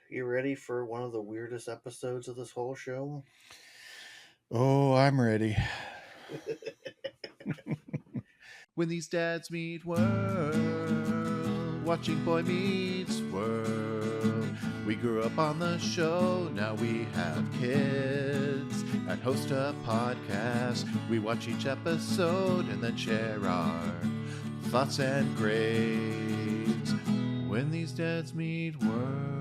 You ready for one of the weirdest episodes of this whole show? Oh, I'm ready. When these dads meet world, watching Boy Meets World. We grew up on the show, now we have kids and host a podcast. We watch each episode and then share our thoughts and grades. When these dads meet world.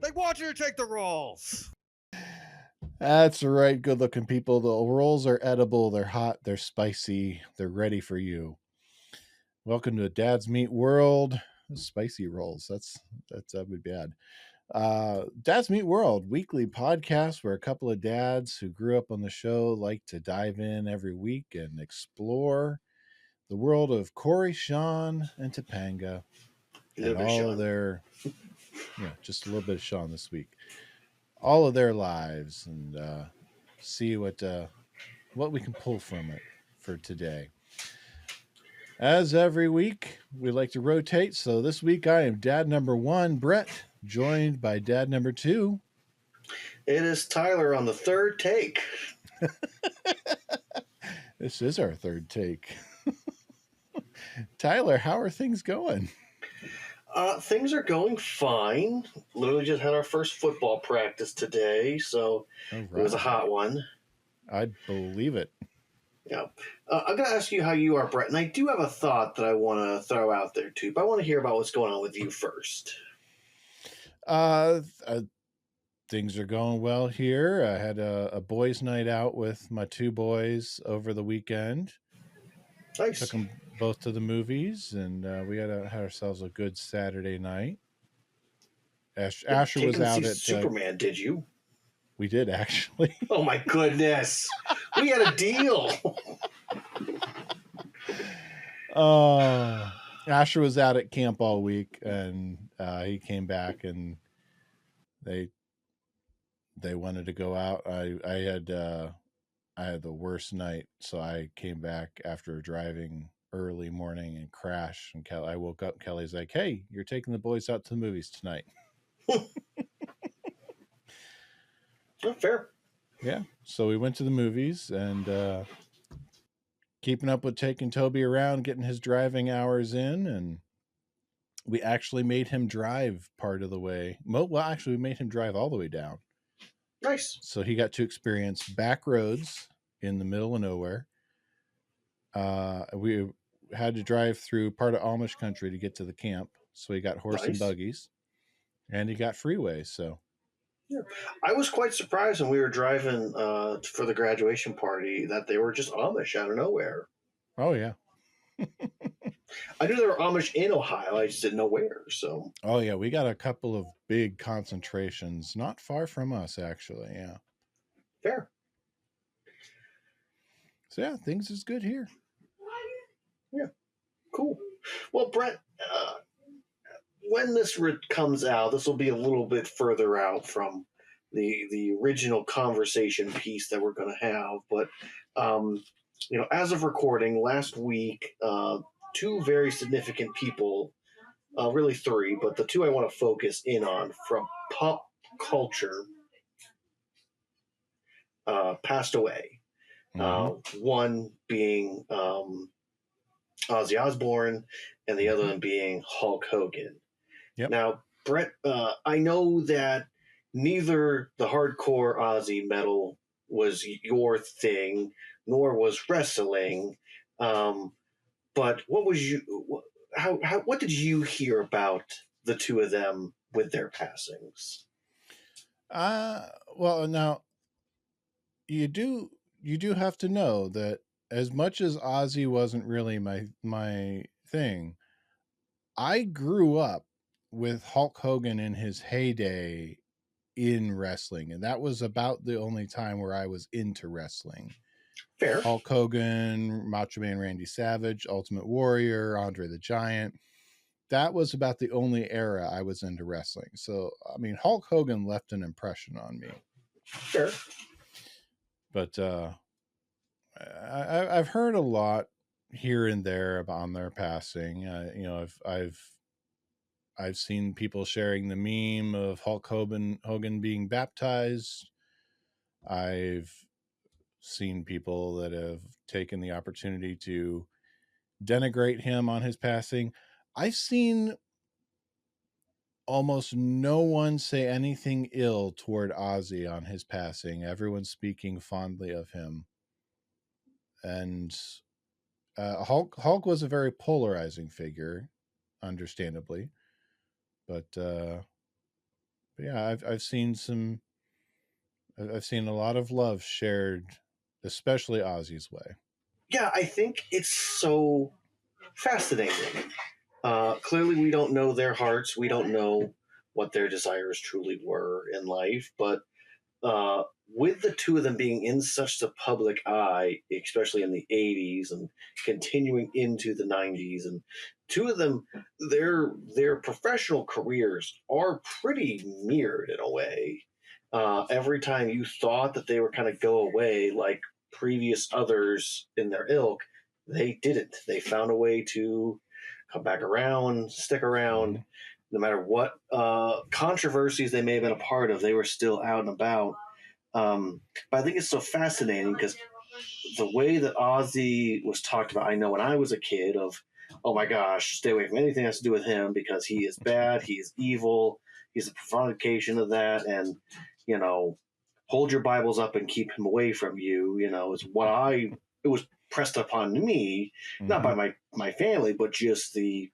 They want you to take the rolls. That's right, good looking people. The rolls are edible, they're hot, they're spicy, they're ready for you. Welcome to Dad's Meat World. Spicy rolls. That would be bad. Dad's Meat World, weekly podcast where a couple of dads who grew up on the show like to dive in every week and explore the world of Cory, Sean, and Topanga. And all of their just a little bit of Sean this week. All of their lives and see what we can pull from it for today. As every week, we like to rotate. So this week I am dad number 1, Brett, joined by dad number 2. It is Tyler on the third take. This is our third take. Tyler, how are things going? Things are going fine. Literally just had our first football practice today, so It was a hot one. I believe it. Yeah. I'm going to ask you how you are, Brett, and I do have a thought that I want to throw out there, too, but I want to hear about what's going on with you first. Things are going well here. I had a boys' night out with my 2 boys over the weekend. Nice. Took them both to the movies, and we had ourselves a good Saturday night. Asher was out at Superman. Did you? We did, actually. Oh my goodness, we had a deal. Asher was out at camp all week, and he came back, and they wanted to go out. I had the worst night, so I came back after driving early morning and crashed. And I woke up. Kelly's like, "Hey, you're taking the boys out to the movies tonight." Oh, fair. Yeah, so we went to the movies and keeping up with taking Toby around, getting his driving hours in, and we actually made him drive part of the way. Well, actually, we made him drive all the way down. Nice. So he got to experience back roads in the middle of nowhere. We had to drive through part of Amish country to get to the camp. So he got horse and buggies, and he got freeways. So yeah. I was quite surprised when we were driving for the graduation party that they were just Amish out of nowhere. Oh, yeah. I knew there were Amish in Ohio. I just didn't know where. So. Oh, yeah. We got a couple of big concentrations not far from us, actually. Yeah. Fair. So, yeah, things is good here. Yeah. Cool. Well, Brett, when this comes out, this will be a little bit further out from the original conversation piece that we're going to have. But, as of recording, last week, 2 very significant people, really 3, but the 2 I want to focus in on from pop culture passed away. Mm-hmm. One being Ozzy Osbourne and the other one being Hulk Hogan. Yep. Now, Brett, I know that neither the hardcore Ozzy metal was your thing, nor was wrestling. But what was what did you hear about the 2 of them with their passings? Well, now you do have to know that as much as Ozzy wasn't really my thing, I grew up with Hulk Hogan in his heyday in wrestling, and that was about the only time where I was into wrestling. Fair. Hulk Hogan, Macho Man Randy Savage, Ultimate Warrior, Andre the Giant. That was about the only era I was into wrestling. So, I mean, Hulk Hogan left an impression on me. Fair. But I've heard a lot here and there on their passing. I've seen people sharing the meme of Hulk Hogan being baptized. I've seen people that have taken the opportunity to denigrate him on his passing. I've seen almost no one say anything ill toward Ozzy on his passing. Everyone's speaking fondly of him. And Hulk was a very polarizing figure, understandably. But yeah, I've seen a lot of love shared, especially Ozzy's way. Yeah, I think it's so fascinating. Clearly, we don't know their hearts. We don't know what their desires truly were in life. But with the two of them being in such the public eye, especially in the 80s and continuing into the 90s, and two of them, their professional careers are pretty mirrored in a way. Every time you thought that they were kind of go away like previous others in their ilk, they didn't. They found a way to come back around, stick around. No matter what controversies they may have been a part of, they were still out and about. But I think it's so fascinating because the way that Ozzy was talked about, I know when I was a kid, of, oh my gosh, stay away from anything that has to do with him because he is bad, he is evil, he's a personification of that, and, hold your Bibles up and keep him away from you, is what it was pressed upon me, not by my family, but just the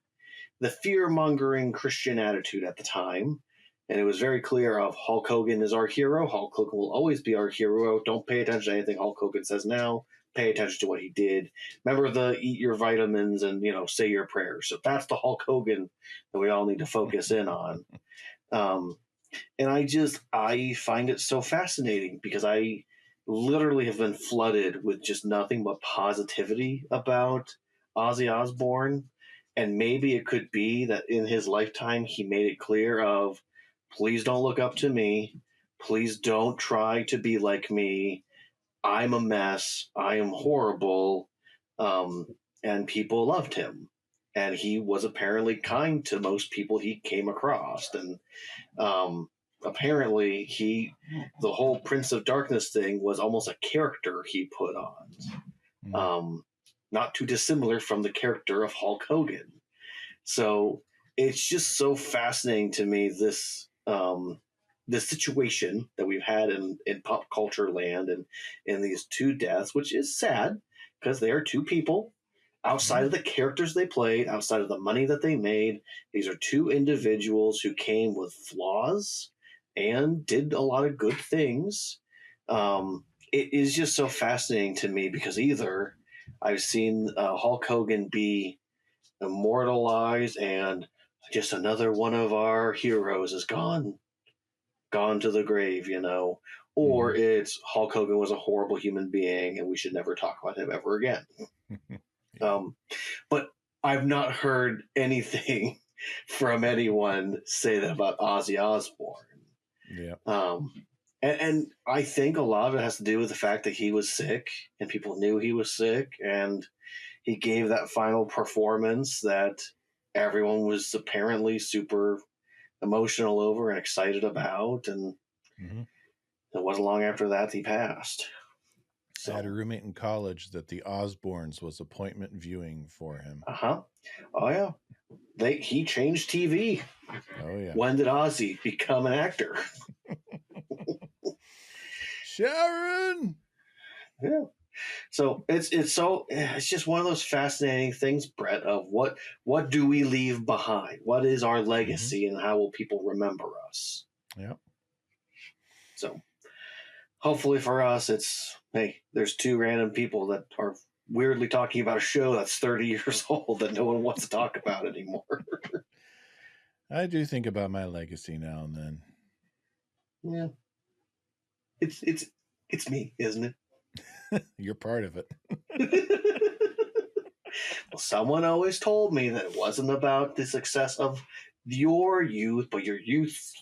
fear-mongering Christian attitude at the time. And it was very clear of Hulk Hogan is our hero. Hulk Hogan will always be our hero. Don't pay attention to anything Hulk Hogan says now. Pay attention to what he did. Remember the eat your vitamins and, say your prayers. So that's the Hulk Hogan that we all need to focus in on. And I find it so fascinating because I literally have been flooded with just nothing but positivity about Ozzy Osbourne. And maybe it could be that in his lifetime, he made it clear of, please don't look up to me. Please don't try to be like me. I'm a mess. I am horrible. And people loved him. And he was apparently kind to most people he came across. And apparently the whole Prince of Darkness thing was almost a character he put on. Not too dissimilar from the character of Hulk Hogan. So it's just so fascinating to me, this situation that we've had in pop culture land and in these two deaths, which is sad because they are two people outside of the characters they played, outside of the money that they made. These are two individuals who came with flaws and did a lot of good things. It is just so fascinating to me because either I've seen Hulk Hogan be immortalized and just another one of our heroes is gone to the grave, or it's Hulk Hogan was a horrible human being and we should never talk about him ever again. But I've not heard anything from anyone say that about Ozzy Osbourne. Yeah. And I think a lot of it has to do with the fact that he was sick and people knew he was sick, and he gave that final performance that everyone was apparently super emotional over and excited about. And it wasn't long after that he passed. So, I had a roommate in college that the Osbournes was appointment viewing for him. Oh, yeah. He changed TV. Oh, yeah. When did Ozzy become an actor? Sharon! Yeah. So it's just one of those fascinating things, Brett, of what do we leave behind? What is our legacy and how will people remember us? Yeah. So hopefully for us, there's two random people that are weirdly talking about a show that's 30 years old that no one wants to talk about anymore. I do think about my legacy now and then. Yeah. It's me, isn't it? You're part of it. Well, someone always told me that it wasn't about the success of your youth, but your youth.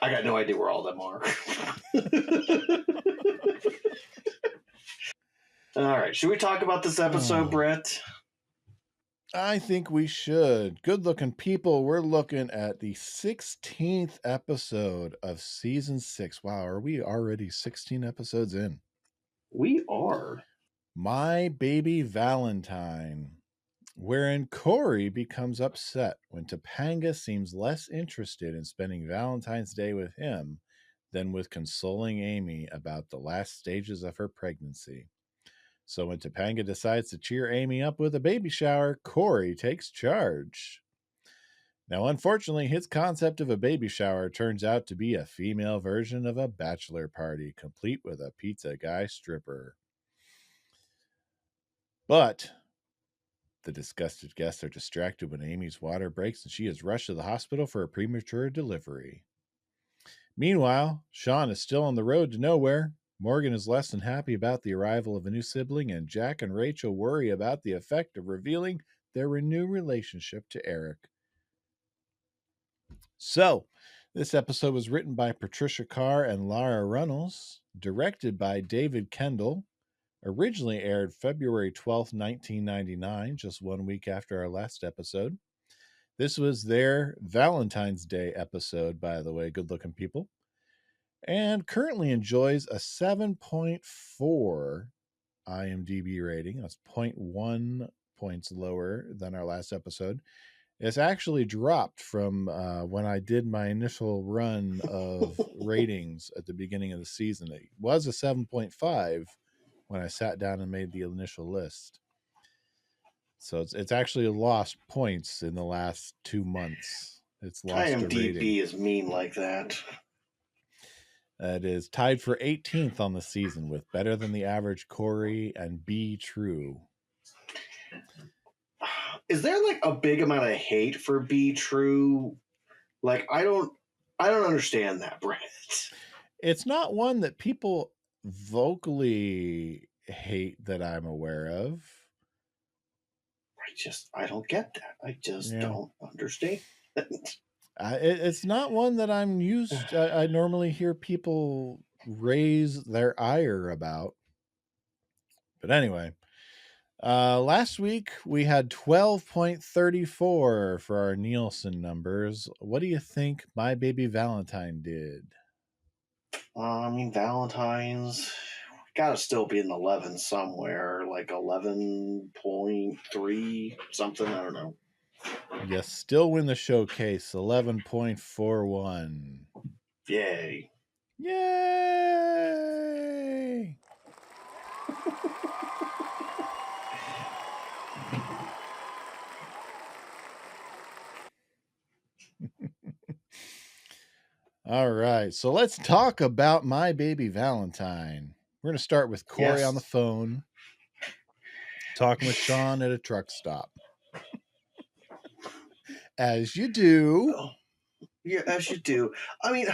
I got no idea where all of them are. All right. Should we talk about this episode, Brett? I think we should. Good looking people. We're looking at the 16th episode of season 6. Wow, are we already 16 episodes in? We are. My Baby Valentine, wherein Cory becomes upset when Topanga seems less interested in spending Valentine's Day with him than with consoling Amy about the last stages of her pregnancy. So when Topanga decides to cheer Amy up with a baby shower, Cory takes charge. Now, unfortunately, his concept of a baby shower turns out to be a female version of a bachelor party, complete with a pizza guy stripper. But the disgusted guests are distracted when Amy's water breaks and she is rushed to the hospital for a premature delivery. Meanwhile, Sean is still on the road to nowhere. Morgan is less than happy about the arrival of a new sibling, and Jack and Rachel worry about the effect of revealing their renewed relationship to Eric. So, this episode was written by Patricia Carr and Lara Runnels, directed by David Kendall, originally aired February 12th, 1999, just 1 week after our last episode. This was their Valentine's Day episode, by the way, good looking people. And currently enjoys a 7.4 IMDb rating. That's 0.1 points lower than our last episode. It's actually dropped from when I did my initial run of ratings at the beginning of the season. It was a 7.5 when I sat down and made the initial list. So it's actually lost points in the last 2 months. It's lost IMDb a rating. is mean like that. It is tied for 18th on the season with Better Than the Average Cory and Be True. Is there like a big amount of hate for Be True? Like I don't understand that, Brett. It's not one that people vocally hate that I'm aware of. I don't get that. I just don't understand. It's not one that I'm used. I normally hear people raise their ire about. But anyway, last week we had 12.34 for our Nielsen numbers. What do you think My Baby Valentine did? I mean, Valentine's got to still be in the 11 somewhere, like 11.3 something. I don't know. Yes, still win the showcase, 11.41. Yay. Yay! All right, so let's talk about My Baby Valentine. We're going to start with Cory on the phone, talking with Sean at a truck stop. As you do. Yeah, as you do. I mean,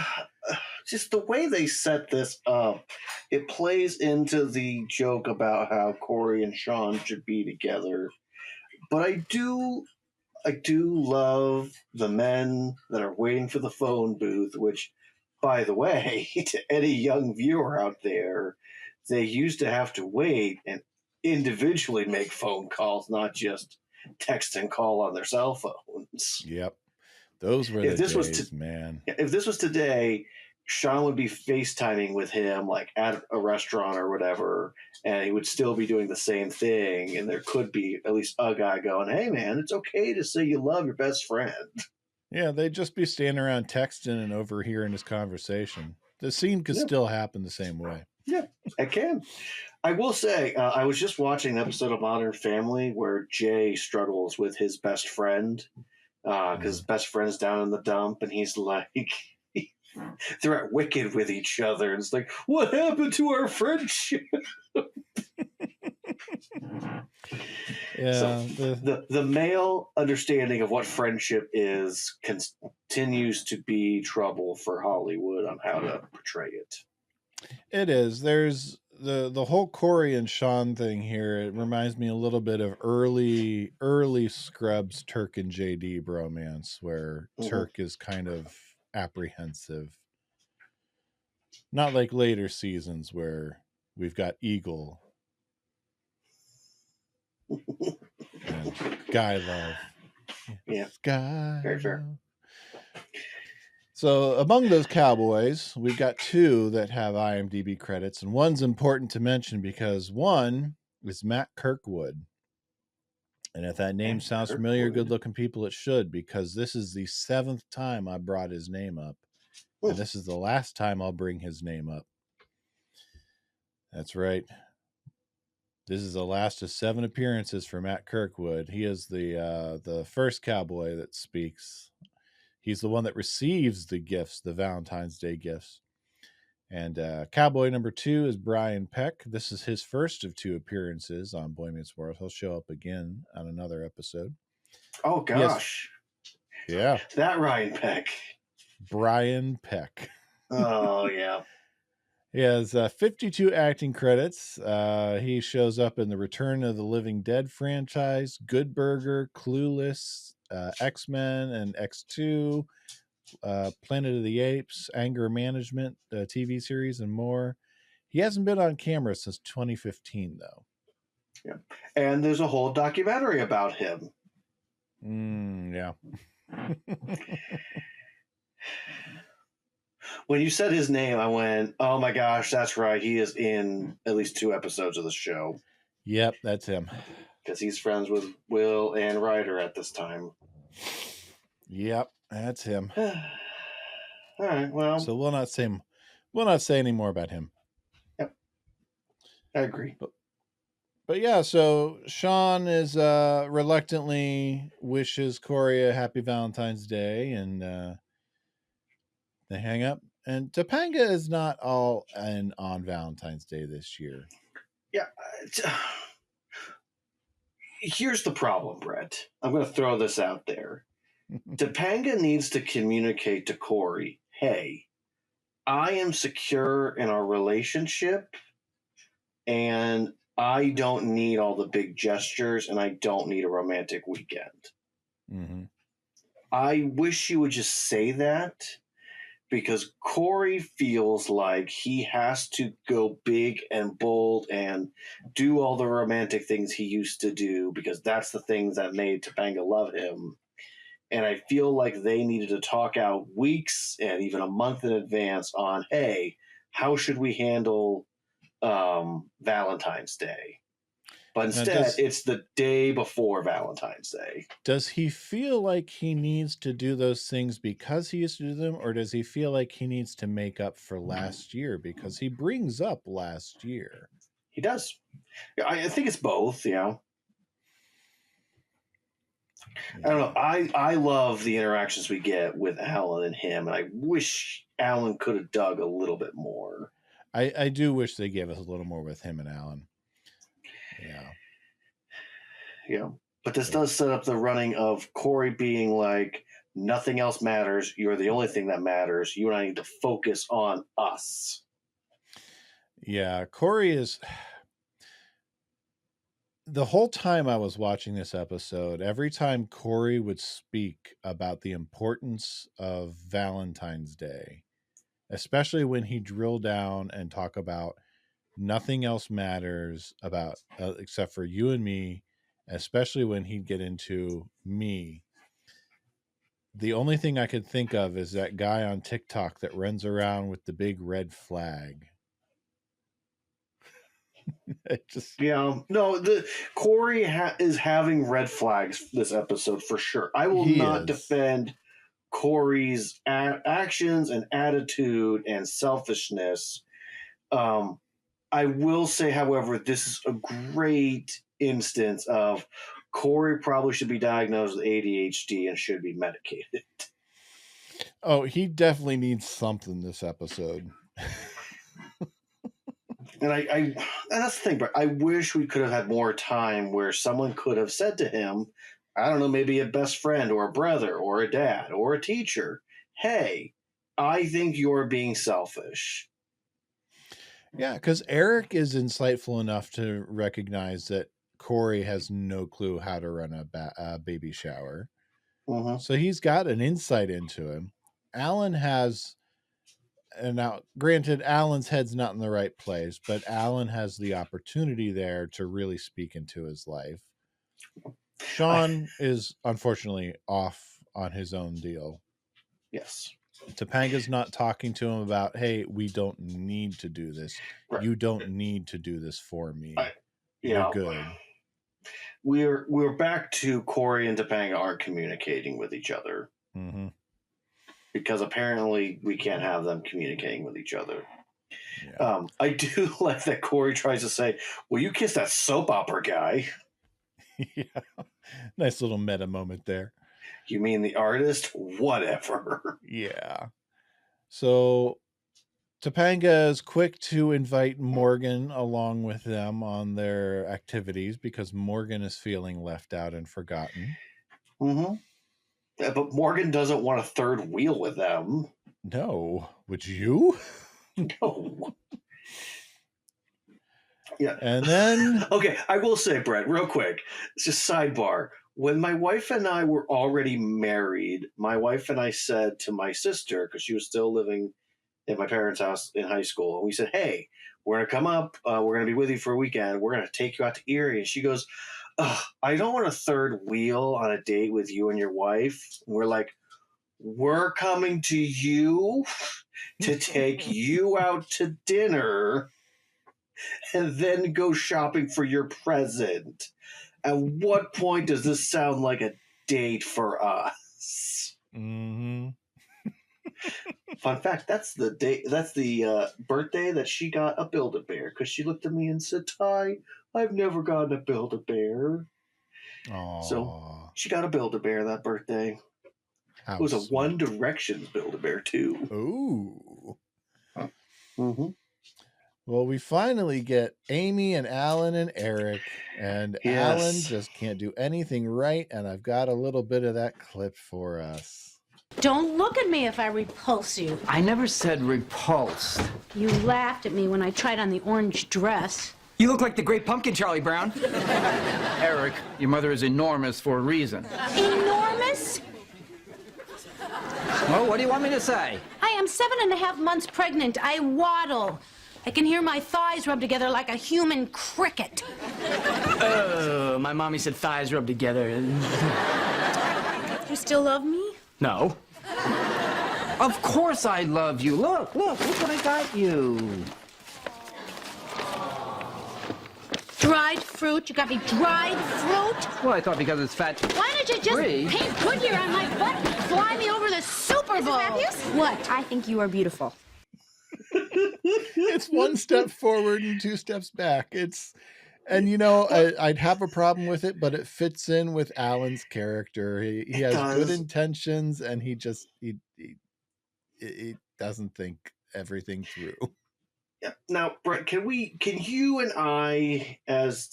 just the way they set this up, it plays into the joke about how Cory and Sean should be together. But I do love the men that are waiting for the phone booth, which, by the way, to any young viewer out there, they used to have to wait and individually make phone calls, not just text and call on their cell phones. Yep. Those were the days, man. If this was today, Sean would be FaceTiming with him like at a restaurant or whatever, and he would still be doing the same thing. And there could be at least a guy going, "Hey, man, it's okay to say you love your best friend." Yeah, they'd just be standing around texting and overhearing his conversation. The scene could still happen the same way. Yeah, it can. I will say, I was just watching an episode of Modern Family where Jay struggles with his best friend because his best friend's down in the dump, and he's like, they're at Wicked with each other, and it's like, what happened to our friendship? Yeah, so the male understanding of what friendship is continues to be trouble for Hollywood on how to portray it. It is. There's the whole Cory and Sean thing here. It reminds me a little bit of early Scrubs Turk and JD bromance, where Turk is kind of apprehensive. Not like later seasons where we've got Eagle. And Guy love. Yeah. Guy Very fair. love. So among those Cowboys, we've got two that have IMDb credits, and one's important to mention because one is Matt Kirkwood. And if that name sounds familiar, good-looking people, it should, because this is the 7th time I brought his name up. And this is the last time I'll bring his name up. That's right. This is the last of 7 appearances for Matt Kirkwood. He is the first Cowboy that speaks. He's the one that receives the gifts, the Valentine's Day gifts. And Cowboy number 2 is Brian Peck. This is his first of 2 appearances on Boy Meets World. He'll show up again on another episode. Oh, gosh. Yeah. That Ryan Peck. Brian Peck. Oh, yeah. He has 52 acting credits. He shows up in the Return of the Living Dead franchise, Good Burger, Clueless, X-Men and X2, Planet of the Apes, Anger Management, TV series, and more. He hasn't been on camera since 2015, though. Yeah. And there's a whole documentary about him. Yeah. When you said his name, I went, oh my gosh, that's right. He is in at least 2 episodes of the show. Yep, that's him. Because he's friends with Will and Ryder at this time. Yep, that's him. All right, well. So we'll not say any more about him. Yep. I agree. But yeah, so Sean is reluctantly wishes Cory a happy Valentine's Day, and they hang up. And Topanga is not all in on Valentine's Day this year. Yeah. Here's the problem, Brett. I'm going to throw this out there. Topanga needs to communicate to Cory, hey, I am secure in our relationship, and I don't need all the big gestures, and I don't need a romantic weekend. Mm-hmm. I wish you would just say that, because Cory feels like he has to go big and bold and do all the romantic things he used to do, because that's the things that made Topanga love him. And I feel like they needed to talk out weeks and even a month in advance on, hey, how should we handle Valentine's Day? But instead, it's the day before Valentine's Day. Does he feel like he needs to do those things because he used to do them, or does he feel like he needs to make up for last year because he brings up last year? He does. I think it's both, Yeah. I don't know. I love the interactions we get with Alan and him, and I wish Alan could have dug a little bit more. I do wish they gave us a little more with him and Alan. Yeah. But this does set up the running of Cory being like, nothing else matters. You're the only thing that matters. You and I need to focus on us. Yeah, Cory is... The whole time I was watching this episode, every time Cory would speak about the importance of Valentine's Day, especially when he drilled down and talk about nothing else matters about except for you and me, especially when he'd get into me, the only thing I could think of is that guy on TikTok that runs around with the big red flag. The Cory is having red flags this episode for sure. I will not defend Cory's actions and attitude and selfishness. I will say, however, this is a great instance of Cory probably should be diagnosed with ADHD and should be medicated. Oh, he definitely needs something this episode. And that's the thing, but I wish we could have had more time where someone could have said to him, I don't know, maybe a best friend or a brother or a dad or a teacher, hey, I think you're being selfish. Yeah, because Eric is insightful enough to recognize that Cory has no clue how to run a baby shower. Mm-hmm. So he's got an insight into him. Alan has... And now, granted, Alan's head's not in the right place, but Alan has the opportunity there to really speak into his life. Sean is unfortunately off on his own deal. Yes. Topanga's not talking to him about, hey, we don't need to do this. Right. You don't need to do this for me. You're good. We're back to Cory and Topanga aren't communicating with each other. Mm-hmm. Because apparently we can't have them communicating with each other. Yeah. I do like that Cory tries to say, "Will you kiss that soap opera guy?" Yeah. Nice little meta moment there. You mean the artist? Whatever. Yeah. So Topanga is quick to invite Morgan along with them on their activities because Morgan is feeling left out and forgotten. Mm-hmm. Yeah, but Morgan doesn't want a third wheel with them. No. Would you? No. Yeah. And then... Okay, I will say, Brett, real quick, it's just sidebar. When my wife and I were already married, my wife and I said to my sister, because she was still living at my parents' house in high school, and we said, hey, we're going to come up, we're going to be with you for a weekend, we're going to take you out to Erie. And she goes, I don't want a third wheel on a date with you and your wife. And we're like, we're coming to you to take you out to dinner and then go shopping for your present. At what point does this sound like a date for us? Mm-hmm. Fun fact, that's the day. That's the birthday that she got a Build-A-Bear because she looked at me and said, "Ty, I've never gotten a Build-A-Bear." Aww. So she got a Build-A-Bear that birthday. It was a One Direction Build-A-Bear too. Ooh. Mm-hmm. Well, we finally get Amy and Alan and Eric, and yes. Alan just can't do anything right, and I've got a little bit of that clip for us. Don't look at me if I repulse you. I never said repulsed. You laughed at me when I tried on the orange dress. You look like the Great Pumpkin, Charlie Brown. Eric, your mother is enormous for a reason. Enormous? Well, what do you want me to say? I am 7.5 months pregnant. I waddle. I can hear my thighs rub together like a human cricket. Oh, my mommy said thighs rub together. You still love me? No. Of course I love you. Look what I got you. Dried fruit? You got me dried fruit? Well, I thought because it's fat. Why don't you just paint Goodyear on my butt and fly me over the Super Bowl? Mrs. Matthews? What? I think you are beautiful. It's one step forward and 2 steps back. And you know, I'd have a problem with it, but it fits in with Alan's character. He has good intentions, and he doesn't think everything through. Yeah. Now, Brett, can you and I, as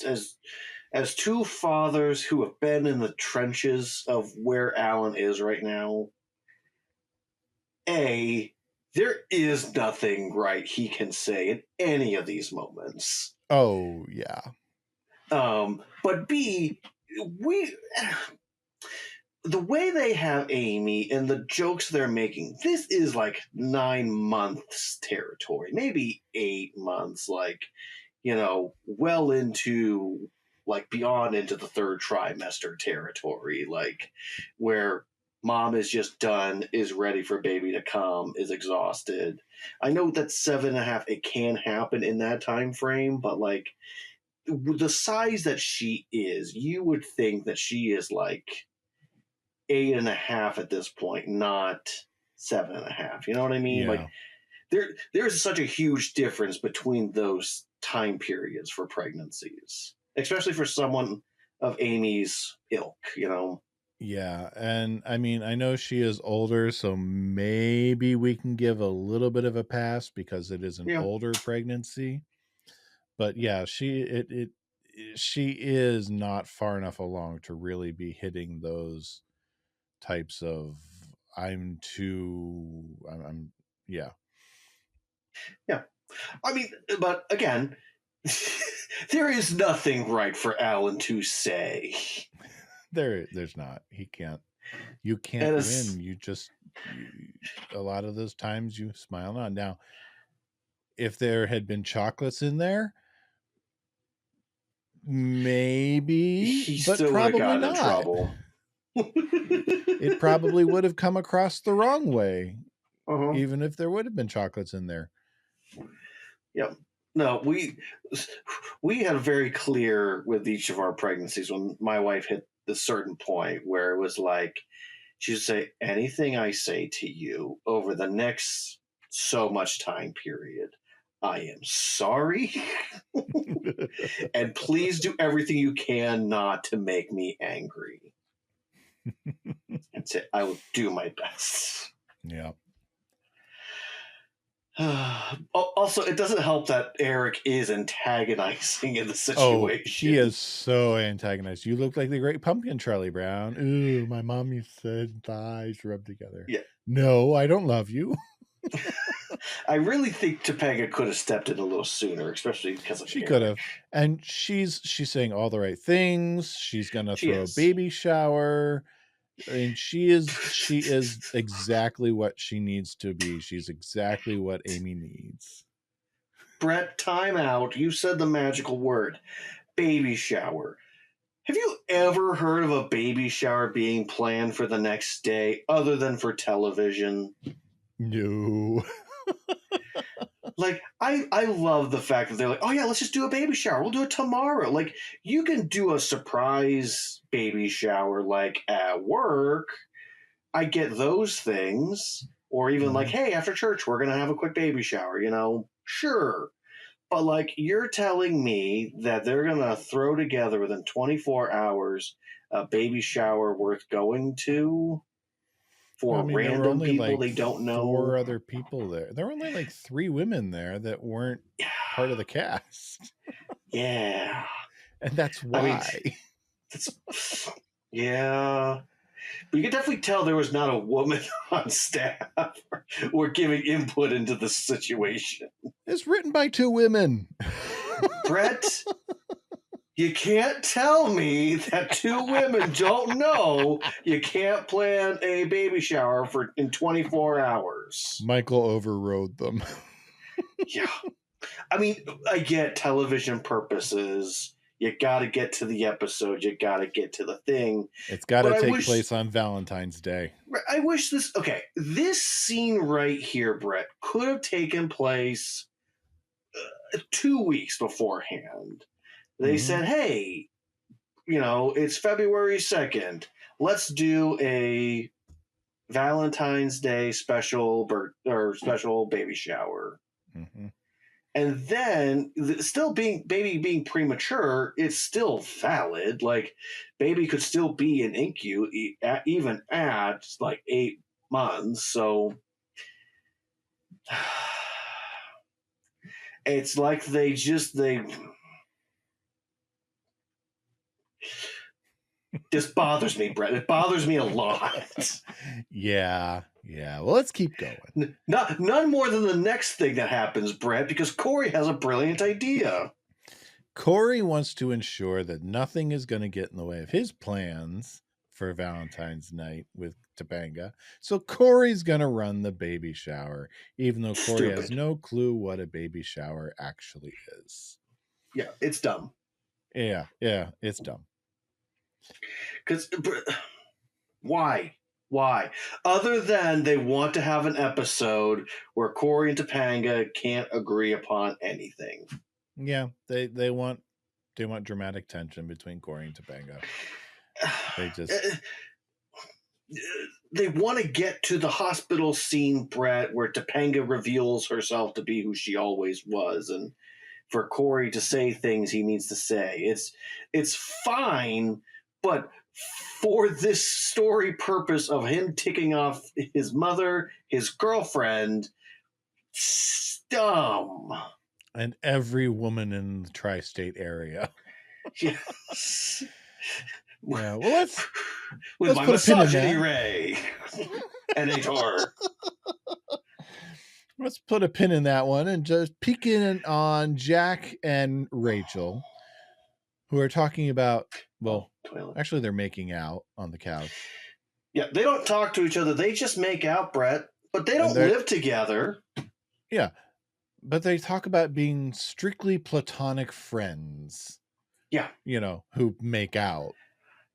two fathers who have been in the trenches of where Alan is right now, there is nothing right he can say in any of these moments. Oh, yeah. But B, the way they have Amy and the jokes they're making, this is like 9 months territory, maybe 8 months, like, you know, well into, like, beyond into the 3rd trimester territory, like, where mom is just done, is ready for baby to come, is exhausted. I know that 7.5, it can happen in that time frame, but, like, the size that she is, you would think that she is like 8.5 at this point, not 7.5. You know what I mean? Yeah. Like there's such a huge difference between those time periods for pregnancies, especially for someone of Amy's ilk, you know? Yeah. And I mean, I know she is older, so maybe we can give a little bit of a pass because it is an older pregnancy. But yeah, she is not far enough along to really be hitting those types of yeah. I mean, but again, there is nothing right for Alan to say. There's not. You can't win. A lot of those times you smile on. Now, if there had been chocolates in there, Maybe, he but still would have probably gotten in not. trouble. It probably would have come across the wrong way, Uh-huh. even if there would have been chocolates in there. Yep. No, we had very clear with each of our pregnancies when my wife hit the certain point where it was like she would say, anything I say to you over the next so much time period, I am sorry. And please do everything you can not to make me angry. That's it. I will do my best. Yeah. Also, it doesn't help that Eric is antagonizing in the situation. Oh, she is so antagonized. You look like the Great Pumpkin, Charlie Brown. Ooh, my mommy said thighs rubbed together. Yeah. No, I don't love you. I really think Topanga could have stepped in a little sooner, especially because of She Eric. could have. And she's saying all the right things. She's gonna throw a baby shower. And she is exactly what she needs to be. She's exactly what Amy needs. Brett, time out. You said the magical word, baby shower. Have you ever heard of a baby shower being planned for the next day other than for television? No. Like, I love the fact that they're like, oh yeah, let's just do a baby shower. We'll do it tomorrow. Like, you can do a surprise baby shower, like, at work. I get those things. Or even like, hey, after church, we're going to have a quick baby shower, you know? Sure. But, like, you're telling me that they're going to throw together within 24 hours a baby shower worth going to? For random people like they don't know. 4 other people there. There were only like 3 women there that weren't part of the cast. Yeah. And that's why. I mean, yeah. But you can definitely tell there was not a woman on staff or giving input into the situation. It's written by 2 women. Brett, you can't tell me that 2 women don't know you can't plan a baby shower in 24 hours. Michael overrode them. Yeah. I mean, I get television purposes. You got to get to the episode. You got to get to the thing. It's got to take place on Valentine's Day. I wish this scene right here, Brett, could have taken place 2 weeks beforehand. They said, hey, you know, it's February 2nd. Let's do a Valentine's Day special baby shower. Mm-hmm. And then, still baby being premature, it's still valid. Like, baby could still be in INCUBATOR even at like 8 months. So it's like this bothers me, Brett. It bothers me a lot. Yeah. Well, let's keep going. None more than the next thing that happens, Brett, because Cory has a brilliant idea. Cory wants to ensure that nothing is going to get in the way of his plans for Valentine's night with Topanga. So Cory's going to run the baby shower, even though Cory has no clue what a baby shower actually is. Yeah, it's dumb. Yeah, it's dumb. Because why? Other than they want to have an episode where Cory and Topanga can't agree upon anything. Yeah, they want dramatic tension between Cory and Topanga. They want to get to the hospital scene, Brett, where Topanga reveals herself to be who she always was, and for Cory to say things he needs to say. It's fine, but for this story purpose of him ticking off his mother, his girlfriend, it's dumb. And every woman in the tri-state area. Yes. Yeah, well, let's my put misogyny ray. Editor. Let's put a pin in that one and just peek in on Jack and Rachel, who are talking about, actually they're making out on the couch. Yeah, they don't talk to each other. They just make out, Brett. But they don't live together. Yeah, but they talk about being strictly platonic friends. Yeah. Who make out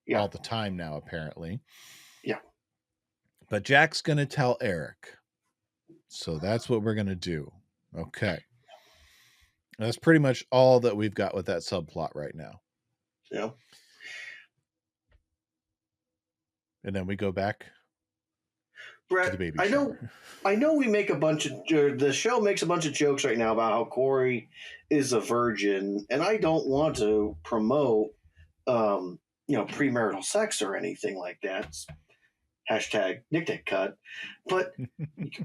Yeah. all the time now, apparently. Yeah. But Jack's going to tell Eric. So that's what we're going to do. Okay. That's pretty much all that we've got with that subplot right now. Yeah. And then we go back Brett, to the baby I know we make the show makes a bunch of jokes right now about how Cory is a virgin, and I don't want to promote premarital sex or anything like that. Hashtag Nick Cut. But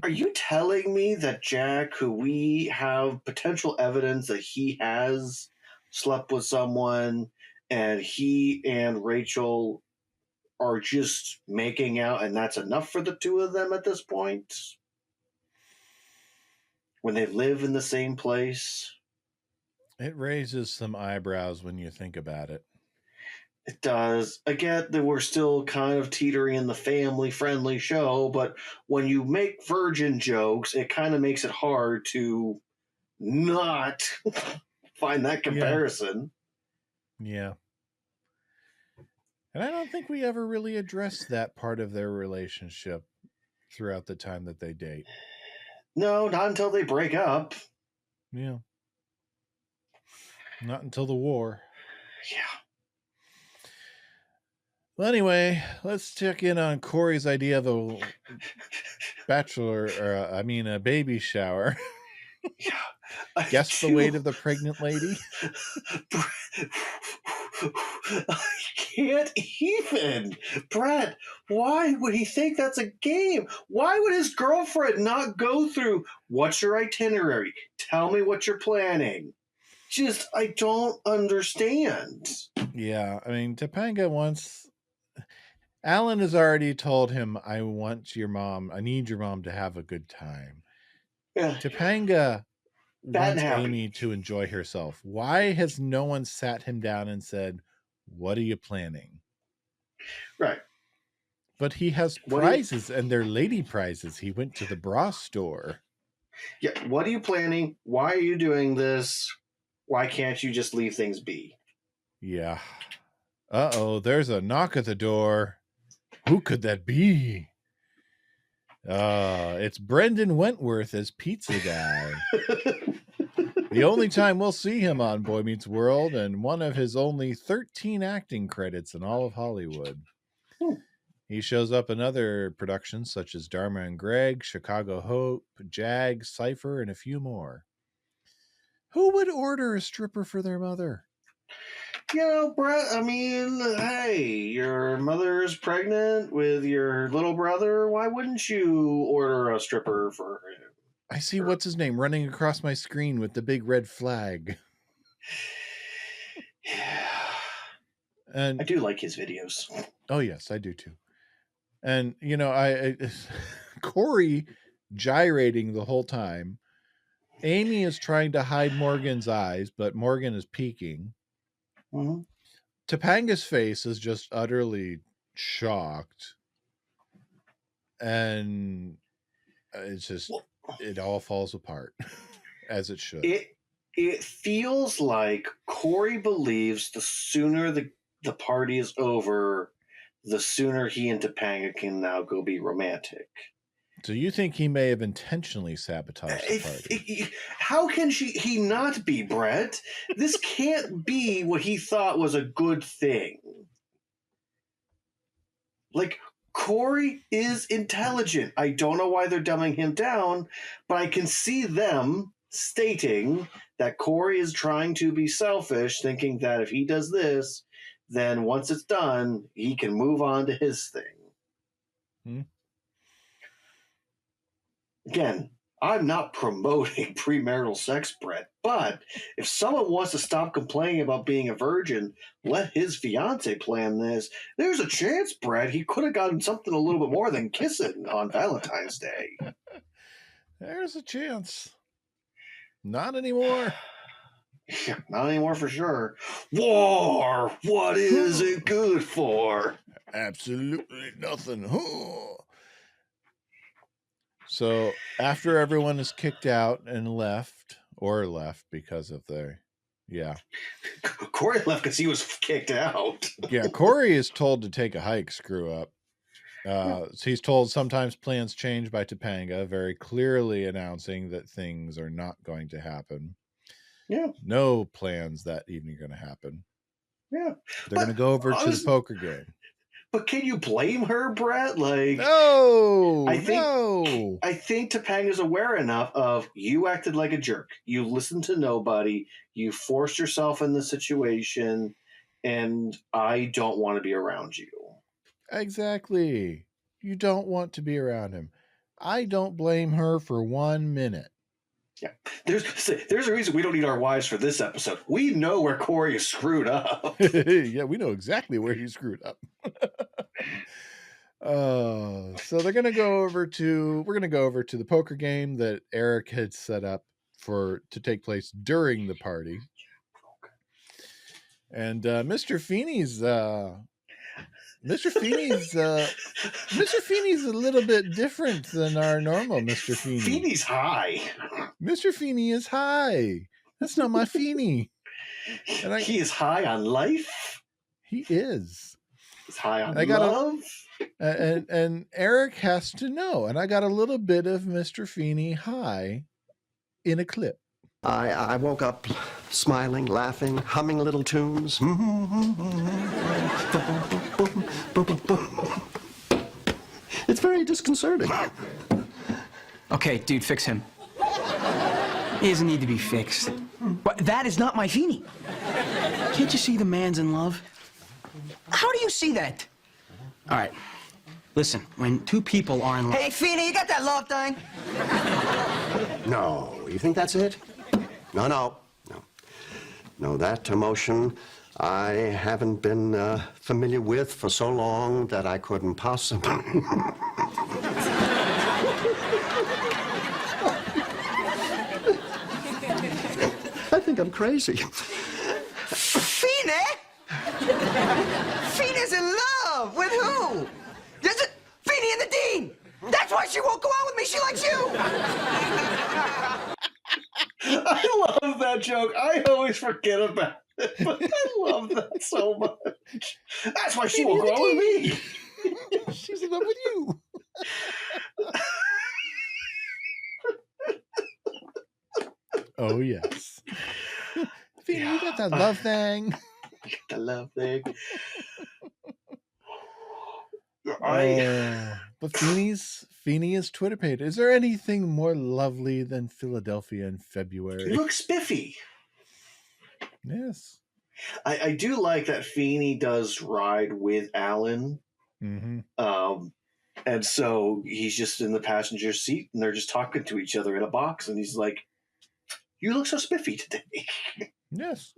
are you telling me that Jack, who we have potential evidence that he has slept with someone, and he and Rachel are just making out, and that's enough for the two of them at this point? When they live in the same place? It raises some eyebrows when you think about it. It does. Again, that we're still kind of teetering in the family-friendly show, but when you make virgin jokes, it kind of makes it hard to not find that comparison. Yeah. And I don't think we ever really addressed that part of their relationship throughout the time that they date. No, not until they break up. Yeah. Not until the war. Yeah. Well, anyway, let's check in on Cory's idea of a a baby shower. Yeah. Guess the weight of the pregnant lady? I can't even. Brett, why would he think that's a game? Why would his girlfriend not go through, what's your itinerary? Tell me what you're planning. Just, I don't understand. Yeah, I mean, Topanga wants... Alan has already told him, I need your mom to have a good time. Yeah. Topanga wants Amy to enjoy herself. Why has no one sat him down and said, what are you planning? Right. But he has prizes, and they're lady prizes. He went to the bra store. Yeah, what are you planning? Why are you doing this? Why can't you just leave things be? Yeah. Uh-oh, there's a knock at the door. Who could that be? It's Brendan Wentworth as Pizza Guy. The only time we'll see him on Boy Meets World, and one of his only 13 acting credits in all of Hollywood. He shows up in other productions such as Dharma and Greg, Chicago Hope, Jag, Cypher, and a few more. Who would order a stripper for their mother? Brett, I mean, hey, your mother is pregnant with your little brother. Why wouldn't you order a stripper for him? I see what's his name running across my screen with the big red flag. Yeah. And I do like his videos. Oh, yes, I do too. And, I Cory gyrating the whole time. Amy is trying to hide Morgan's eyes, but Morgan is peeking. Mm-hmm. Topanga's face is just utterly shocked. And it's just, it all falls apart, as it should. It feels like Cory believes the sooner the party is over, the sooner he and Topanga can now go be romantic. So you think he may have intentionally sabotaged the party? How can he not be, Brett? This can't be what he thought was a good thing. Like, Cory is intelligent. I don't know why they're dumbing him down, but I can see them stating that Cory is trying to be selfish, thinking that if he does this, then once it's done, he can move on to his thing. Again, I'm not promoting premarital sex, Brett, but if someone wants to stop complaining about being a virgin, let his fiance plan this. There's a chance, Brett, he could have gotten something a little bit more than kissing on Valentine's Day. There's a chance. Not anymore. Yeah, not anymore for sure. War! What is it good for? Absolutely nothing. So after everyone is kicked out and left because of their Yeah. Cory left because he was kicked out. Yeah, Cory is told to take a hike, screw up. So he's told sometimes plans change by Topanga, very clearly announcing that things are not going to happen. Yeah. No plans that evening are going to happen. Yeah. They're going to go over to the poker game. But can you blame her, Brett? Like, no. I think Topanga's aware enough of you acted like a jerk. You listened to nobody. You forced yourself in the situation, and I don't want to be around you. Exactly. You don't want to be around him. I don't blame her for 1 minute. Yeah, there's a reason we don't need our wives for this episode. We know where Cory is screwed up. Yeah, we know exactly where he screwed up. So we're gonna go over to the poker game that Eric had set up to take place during the party. And Mr. Feeney's a little bit different than our normal Mr. Feeny. Feeney's high. Mr. Feeny is high. That's not my Feeny. He is high on life. He is. He's high on love. And Eric has to know. And I got a little bit of Mr. Feeny high in a clip. I woke up smiling, laughing, humming little tunes. It's very disconcerting. Okay, dude, fix him. He doesn't need to be fixed. But that is not my Feeny. Can't you see the man's in love? How do you see that? All right. Listen, when two people are in love... Hey, Feeny, you got that love thing? No, you think that's it? No, that emotion I haven't been familiar with for so long that I couldn't possibly... I think I'm crazy. Feeny? Feeny's in love! With who? Is it Feeny and the Dean? That's why she won't go out with me. She likes you. I love that joke. I always forget about it, but I love that so much. That's why she won't go out with me. She's in love with you. Oh, yes. Feeny, you got that love thing. The love thing. But Feeny is Twitter page. Is there anything more lovely than Philadelphia in February? He looks spiffy. Yes. I do like that Feeny does ride with Alan. Mm-hmm. And so he's just in the passenger seat and they're just talking to each other in a box. And he's like, "You look so spiffy today." Yes.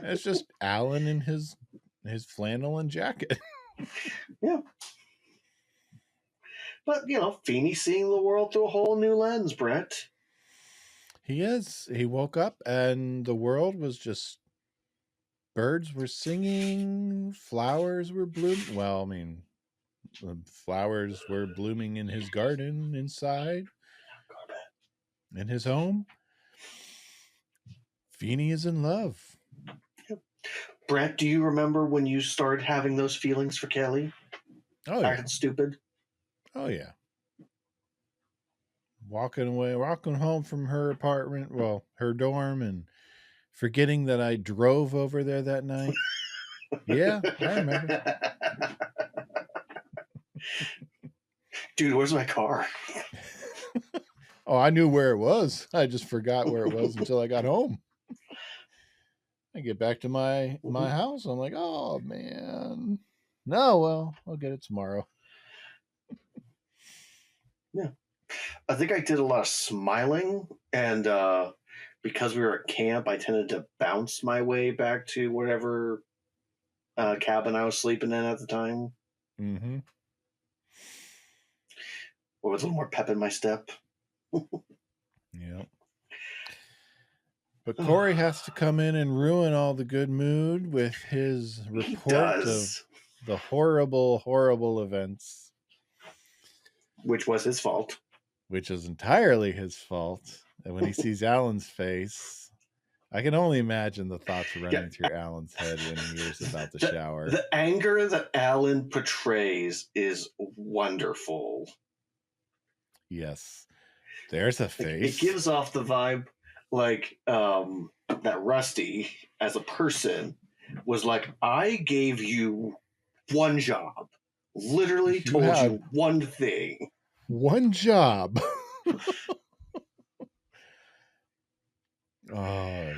It's just Alan in his flannel and jacket. Yeah. But, Feeny's seeing the world through a whole new lens, Brett. He is. He woke up and the world was just... Birds were singing. Flowers were blooming. Well, I mean, the flowers were blooming in his garden inside. In his home. Feeny is in love. Brett, do you remember when you started having those feelings for Kelly? Oh, yeah. Acting stupid? Oh, yeah. Walking home from her apartment, well, her dorm, and forgetting that I drove over there that night. Yeah, I remember. Dude, where's my car? Oh, I knew where it was. I just forgot where it was until I got home. I get back to my house. I'm like, oh, man. No, well, I'll get it tomorrow. Yeah. I think I did a lot of smiling, and because we were at camp, I tended to bounce my way back to whatever cabin I was sleeping in at the time. Mm-hmm. Or with a little more pep in my step. Yeah. But Cory has to come in and ruin all the good mood with his report of the horrible, horrible events. Which was his fault. Which is entirely his fault. And when he sees Alan's face, I can only imagine the thoughts running through Alan's head when he hears about the shower. The anger that Alan portrays is wonderful. Yes. There's a face. It gives off the vibe like that Rusty, as a person, was like, I gave you one job. Literally told you one thing. One job. Oh, yeah.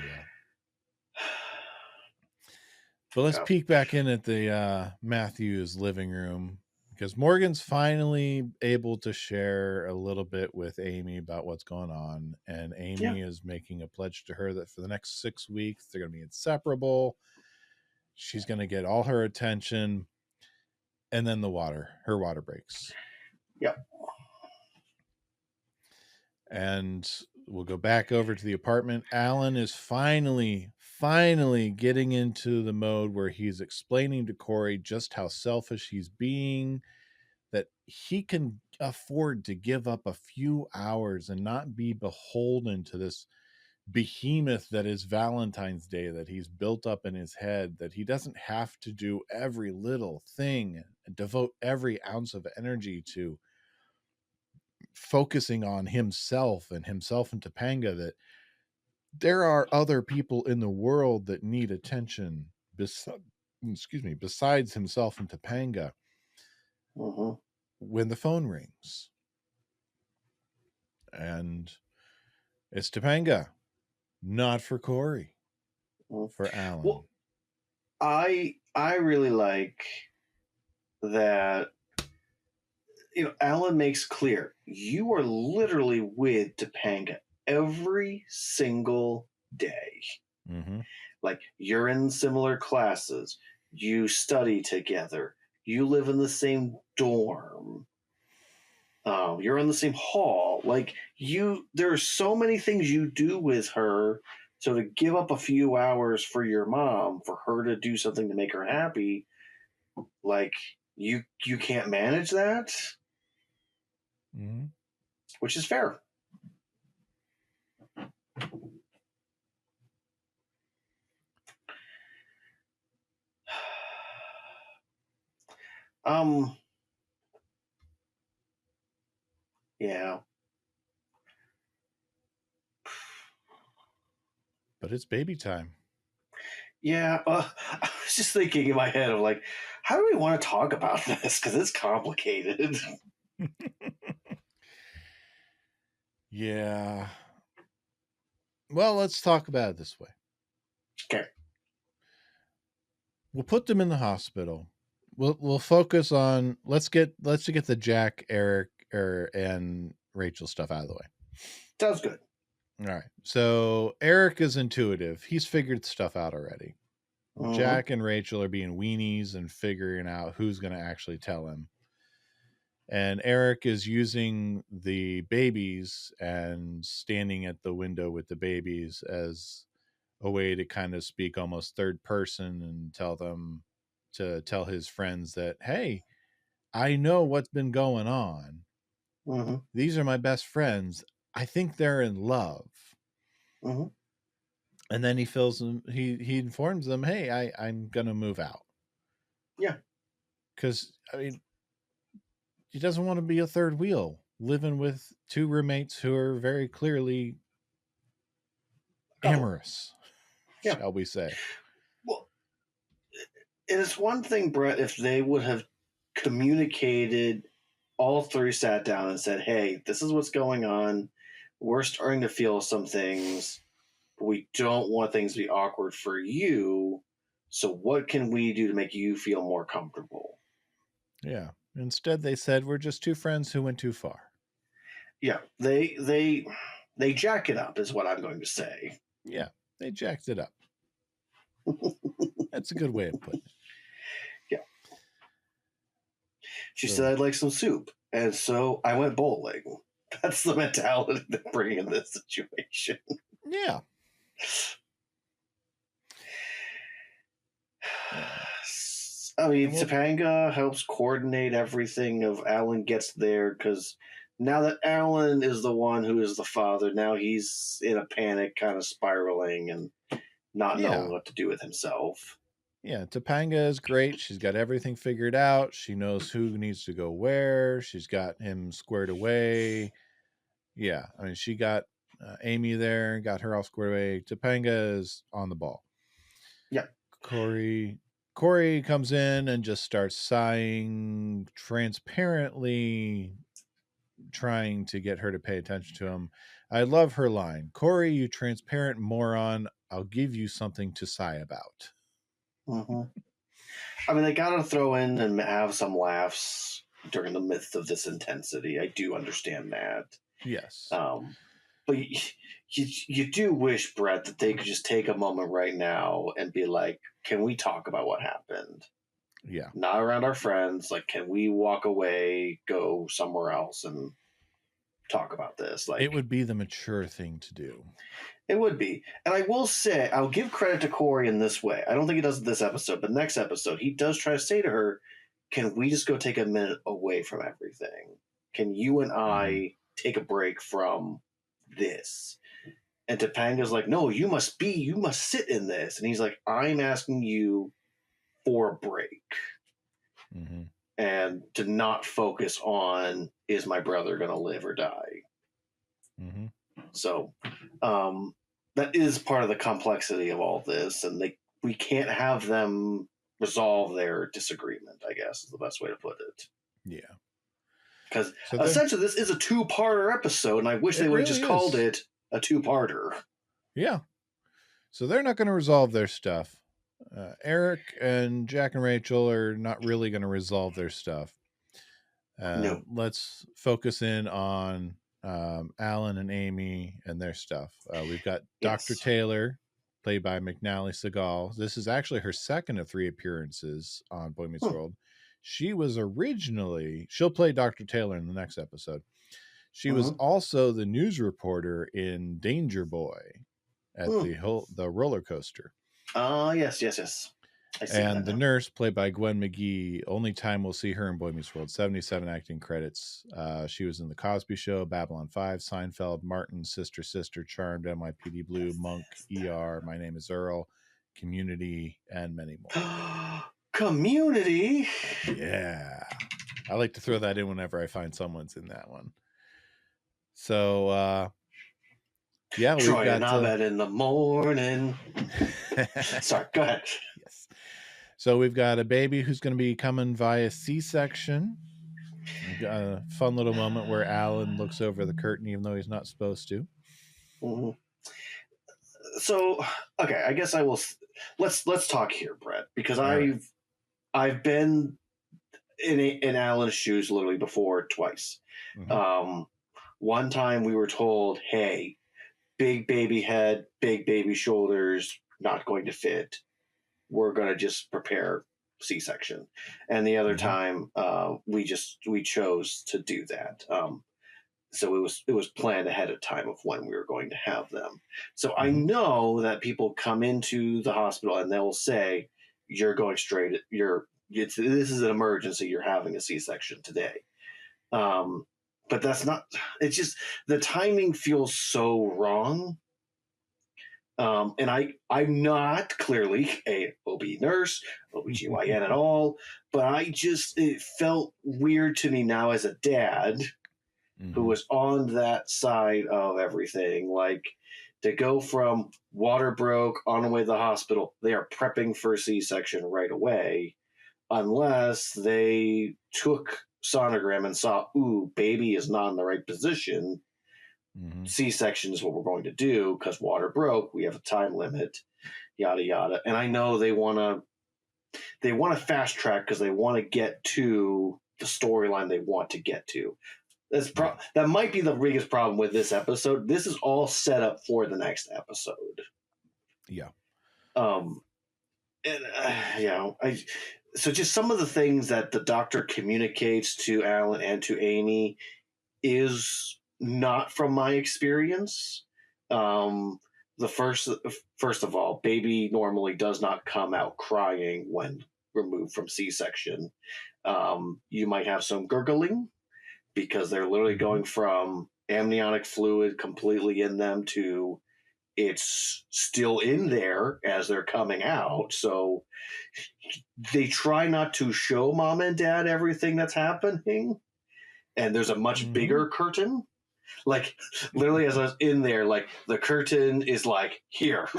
But let's peek back in at the Matthews living room, because Morgan's finally able to share a little bit with Amy about what's going on. And Amy is making a pledge to her that for the next 6 weeks, they're going to be inseparable. She's going to get all her attention. And then her water breaks. Yep. And we'll go back over to the apartment. Alan is finally getting into the mode where he's explaining to Cory just how selfish he's being, that he can afford to give up a few hours and not be beholden to this behemoth that is Valentine's Day that he's built up in his head, that he doesn't have to do every little thing and devote every ounce of energy to focusing on himself and Topanga, that there are other people in the world that need attention besides himself and Topanga. When the phone rings and it's Topanga, not for Cory, for Alan. Well, I really like that. Alan makes clear you are literally with Topanga every single day. Like, you're in similar classes, you study together, you live in the same dorm, you're in the same hall. Like, there are so many things you do with her. So to give up a few hours for your mom, for her to do something to make her happy, like, you can't manage that. Which is fair. Yeah. But it's baby time. Yeah, I was just thinking in my head of like, how do we want to talk about this? Because it's complicated. Yeah. Well, let's talk about it this way. Okay. We'll put them in the hospital. We'll focus on let's get the Jack, Eric, and Rachel stuff out of the way. Sounds good. All right. So Eric is intuitive. He's figured stuff out already. Jack and Rachel are being weenies and figuring out who's going to actually tell him. And Eric is using the babies and standing at the window with the babies as a way to kind of speak almost third person and tell his friends that, hey, I know what's been going on. These are my best friends. I think they're in love. And then he informs them, hey, I'm going to move out. Yeah. Because, I mean, he doesn't want to be a third wheel living with two roommates who are very clearly amorous, shall we say. Well, it's one thing, Brett, if they would have communicated, all three sat down and said, hey, this is what's going on. We're starting to feel some things. We don't want things to be awkward for you. So what can we do to make you feel more comfortable? Yeah. Instead, they said, we're just two friends who went too far. Yeah. They jack it up is what I'm going to say. Yeah. They jacked it up. That's a good way of putting it. Yeah. She said, I'd like some soup. And so I went bowling. That's the mentality they're bringing in this situation. Yeah. I mean, Topanga helps coordinate everything of Alan gets there, because now that Alan is the one who is the father, now he's in a panic, kind of spiraling, and not knowing what to do with himself. Yeah, Topanga is great. She's got everything figured out. She knows who needs to go where. She's got him squared away. Yeah, I mean, she got Amy there, got her all squared away. Topanga is on the ball. Yeah. Cory comes in and just starts sighing, transparently trying to get her to pay attention to him. I love her line. Cory, you transparent moron, I'll give you something to sigh about. Mm-hmm. I mean, they got to throw in and have some laughs during the midst of this intensity. I do understand that. Yes. But you do wish, Brett, that they could just take a moment right now and be like, can we talk about what happened? Yeah. Not around our friends. Like, can we walk away, go somewhere else and talk about this? Like, it would be the mature thing to do. It would be. And I will say, I'll give credit to Cory in this way. I don't think he does it this episode, but next episode, he does try to say to her, can we just go take a minute away from everything? Can you and I take a break from this? And Topanga's like, no, you must sit in this. And he's like, I'm asking you for a break. Mm-hmm. And to not focus on, is my brother going to live or die? Mm-hmm. So that is part of the complexity of all this. And we can't have them resolve their disagreement, I guess is the best way to put it. Yeah. Because essentially this is a two-parter episode, and I wish they would have just called it a two-parter. Yeah. So they're not going to resolve their stuff. Eric and Jack and Rachel are not really going to resolve their stuff. No. Let's focus in on Alan and Amy and their stuff. We've got Dr. Taylor, played by McNally Segal. This is actually her second of 3 appearances on Boy Meets World. She'll play Dr. Taylor in the next episode. She was also the news reporter in Danger Boy at the roller coaster. Yes. And the nurse, played by Gwen McGee, only time we'll see her in Boy Meets World, 77 acting credits. She was in The Cosby Show, Babylon 5, Seinfeld, Martin, Sister, Charmed, NYPD Blue, Monk, ER, My Name is Earl, Community, and many more. Community? Yeah. I like to throw that in whenever I find someone's in that one. So, yeah, we've Troy got and Abed in the morning. Sorry, go ahead. Yes. So we've got a baby who's going to be coming via C-section. We've got a fun little moment where Alan looks over the curtain, even though he's not supposed to. Mm-hmm. So, okay, I guess I will. Let's talk here, Brett, because I've been in Alan's shoes literally before twice. Mm-hmm. One time we were told, hey, big baby head, big baby shoulders, not going to fit. We're going to just prepare C-section. And the other time, we chose to do that. So it was planned ahead of time of when we were going to have them. So I know that people come into the hospital and they'll say, you're going straight, this is an emergency, you're having a C-section today. But that's not, it's just, the timing feels so wrong. And I'm not clearly a OB nurse, OBGYN at all, but it felt weird to me now as a dad who was on that side of everything. Like, to go from water broke on the way to the hospital, they are prepping for a C-section right away, unless they took sonogram and saw, ooh, baby is not in the right position. C-section is what we're going to do because water broke. We have a time limit, yada yada. And I know they want to fast track because they want to get to the storyline they want to get to. That might be the biggest problem with this episode. This is all set up for the next episode. Yeah. So just some of the things that the doctor communicates to Alan and to Amy is not from my experience. First of all, baby normally does not come out crying when removed from C-section. You might have some gurgling because they're literally going from amniotic fluid completely in them to it's still in there as they're coming out. So they try not to show mom and dad everything that's happening. And there's a much bigger curtain. Like, literally, as I was in there, like, the curtain is like here.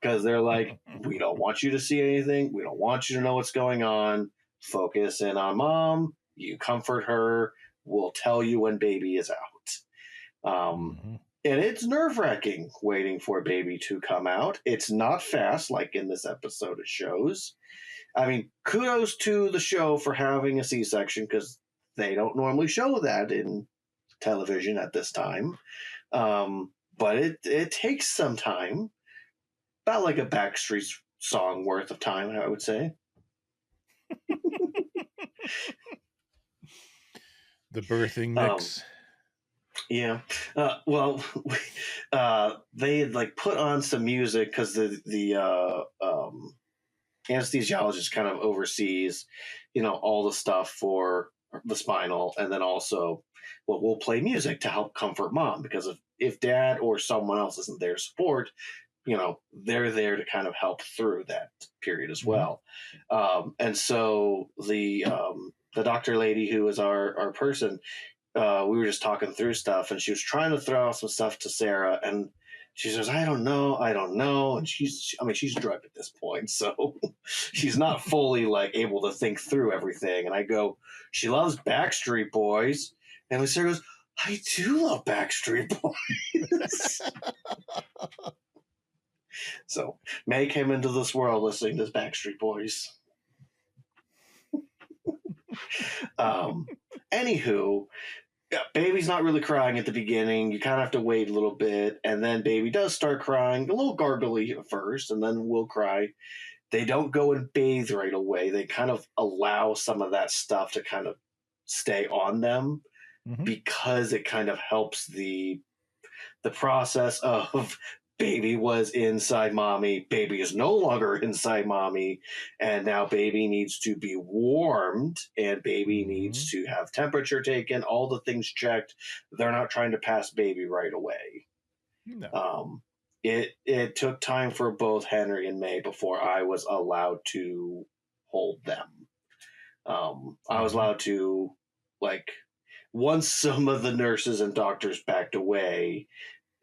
Because they're like, we don't want you to see anything. We don't want you to know what's going on. Focus in on mom. You comfort her. We'll tell you when baby is out. And it's nerve-wracking waiting for baby to come out. It's not fast like in this episode it shows. I mean, kudos to the show for having a C-section because they don't normally show that in television at this time. But it takes some time. About like a Backstreet song worth of time, I would say. The birthing mix. Yeah. Well, they had like put on some music because the anesthesiologist kind of oversees, all the stuff for the spinal, and then also, we'll play music to help comfort mom because if dad or someone else isn't there to support, they're there to kind of help through that period as well. And so the doctor lady who was our person, we were just talking through stuff, and she was trying to throw out some stuff to Sarah, and she says, I don't know. And she's drugged at this point, so she's not fully like able to think through everything. And I go, she loves Backstreet Boys. And Sarah goes, I do love Backstreet Boys. So May came into this world listening to Backstreet Boys. Anywho, baby's not really crying at the beginning. You kind of have to wait a little bit, and then baby does start crying, a little gargly at first, and then will cry. They don't go and bathe right away. They kind of allow some of that stuff to kind of stay on them because it kind of helps the process of baby was inside mommy, baby is no longer inside mommy, and now baby needs to be warmed, and baby needs to have temperature taken, all the things checked. They're not trying to pass baby right away. No. It took time for both Henry and May before I was allowed to hold them. I was allowed to, like, once some of the nurses and doctors backed away,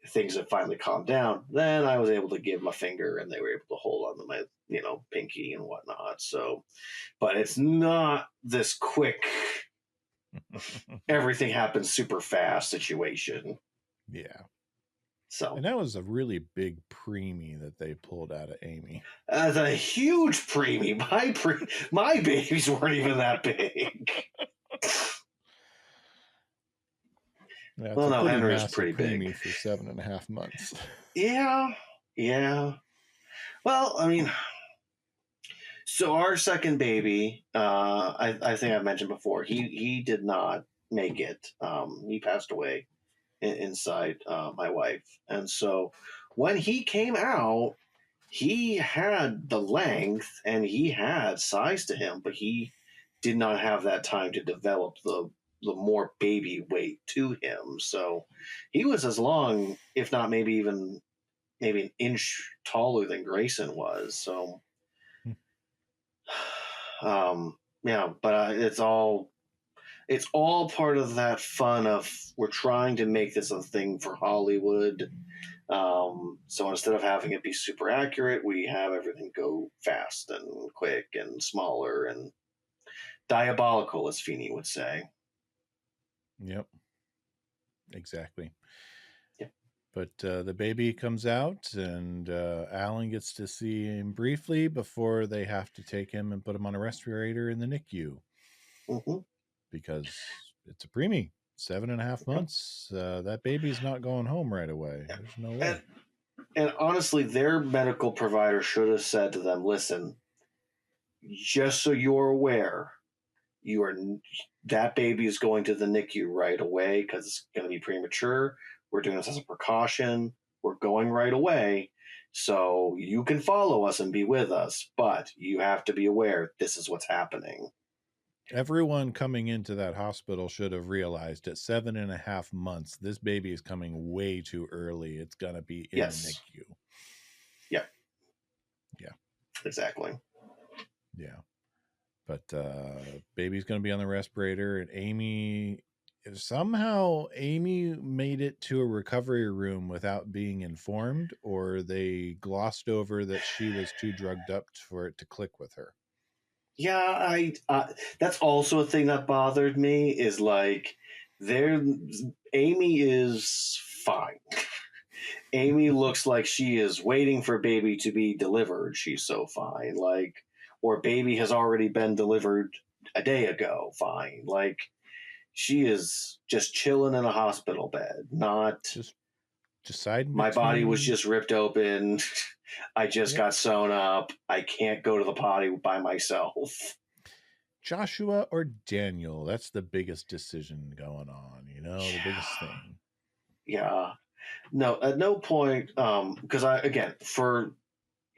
things had finally calmed down, then I was able to give my finger and they were able to hold on to my, pinky and whatnot. So, but it's not this quick, everything happens super fast situation. Yeah. So, and that was a really big preemie that they pulled out of Amy. The huge preemie. My babies weren't even that big. Yeah, well, no, Henry's pretty big for 7.5 months. Yeah. Well, I mean, so our second baby, I think I've mentioned before, he did not make it. He passed away inside my wife, and so when he came out, he had the length and he had size to him, but he did not have that time to develop the more baby weight to him. So he was as long, if not maybe an inch taller than Grayson was. So, but it's all part of that fun of we're trying to make this a thing for Hollywood. So instead of having it be super accurate, we have everything go fast and quick and smaller and diabolical, as Feeny would say. Yep. Exactly. Yep. But the baby comes out, and Alan gets to see him briefly before they have to take him and put him on a respirator in the NICU. Because it's a preemie. 7.5 months. That baby's not going home right away. There's no way. And honestly, their medical provider should have said to them, listen, just so you're aware, that baby is going to the NICU right away because it's going to be premature. We're doing this as a precaution. We're going right away. So you can follow us and be with us, but you have to be aware this is what's happening. Everyone coming into that hospital should have realized at 7.5 months, this baby is coming way too early. It's going to be in the NICU. Yeah. Yeah. Exactly. Yeah. But baby's going to be on the respirator, and Amy made it to a recovery room without being informed, or they glossed over that she was too drugged up for it to click with her. Yeah, that's also a thing that bothered me is like Amy is fine. Amy looks like she is waiting for baby to be delivered. She's so fine. Like, or baby has already been delivered a day ago. Fine. Like, she is just chilling in a hospital bed, not just deciding. My body was just ripped open. I just got sewn up. I can't go to the potty by myself. Joshua or Daniel? That's the biggest decision going on, you know, the biggest thing. Yeah. No, at no point, because for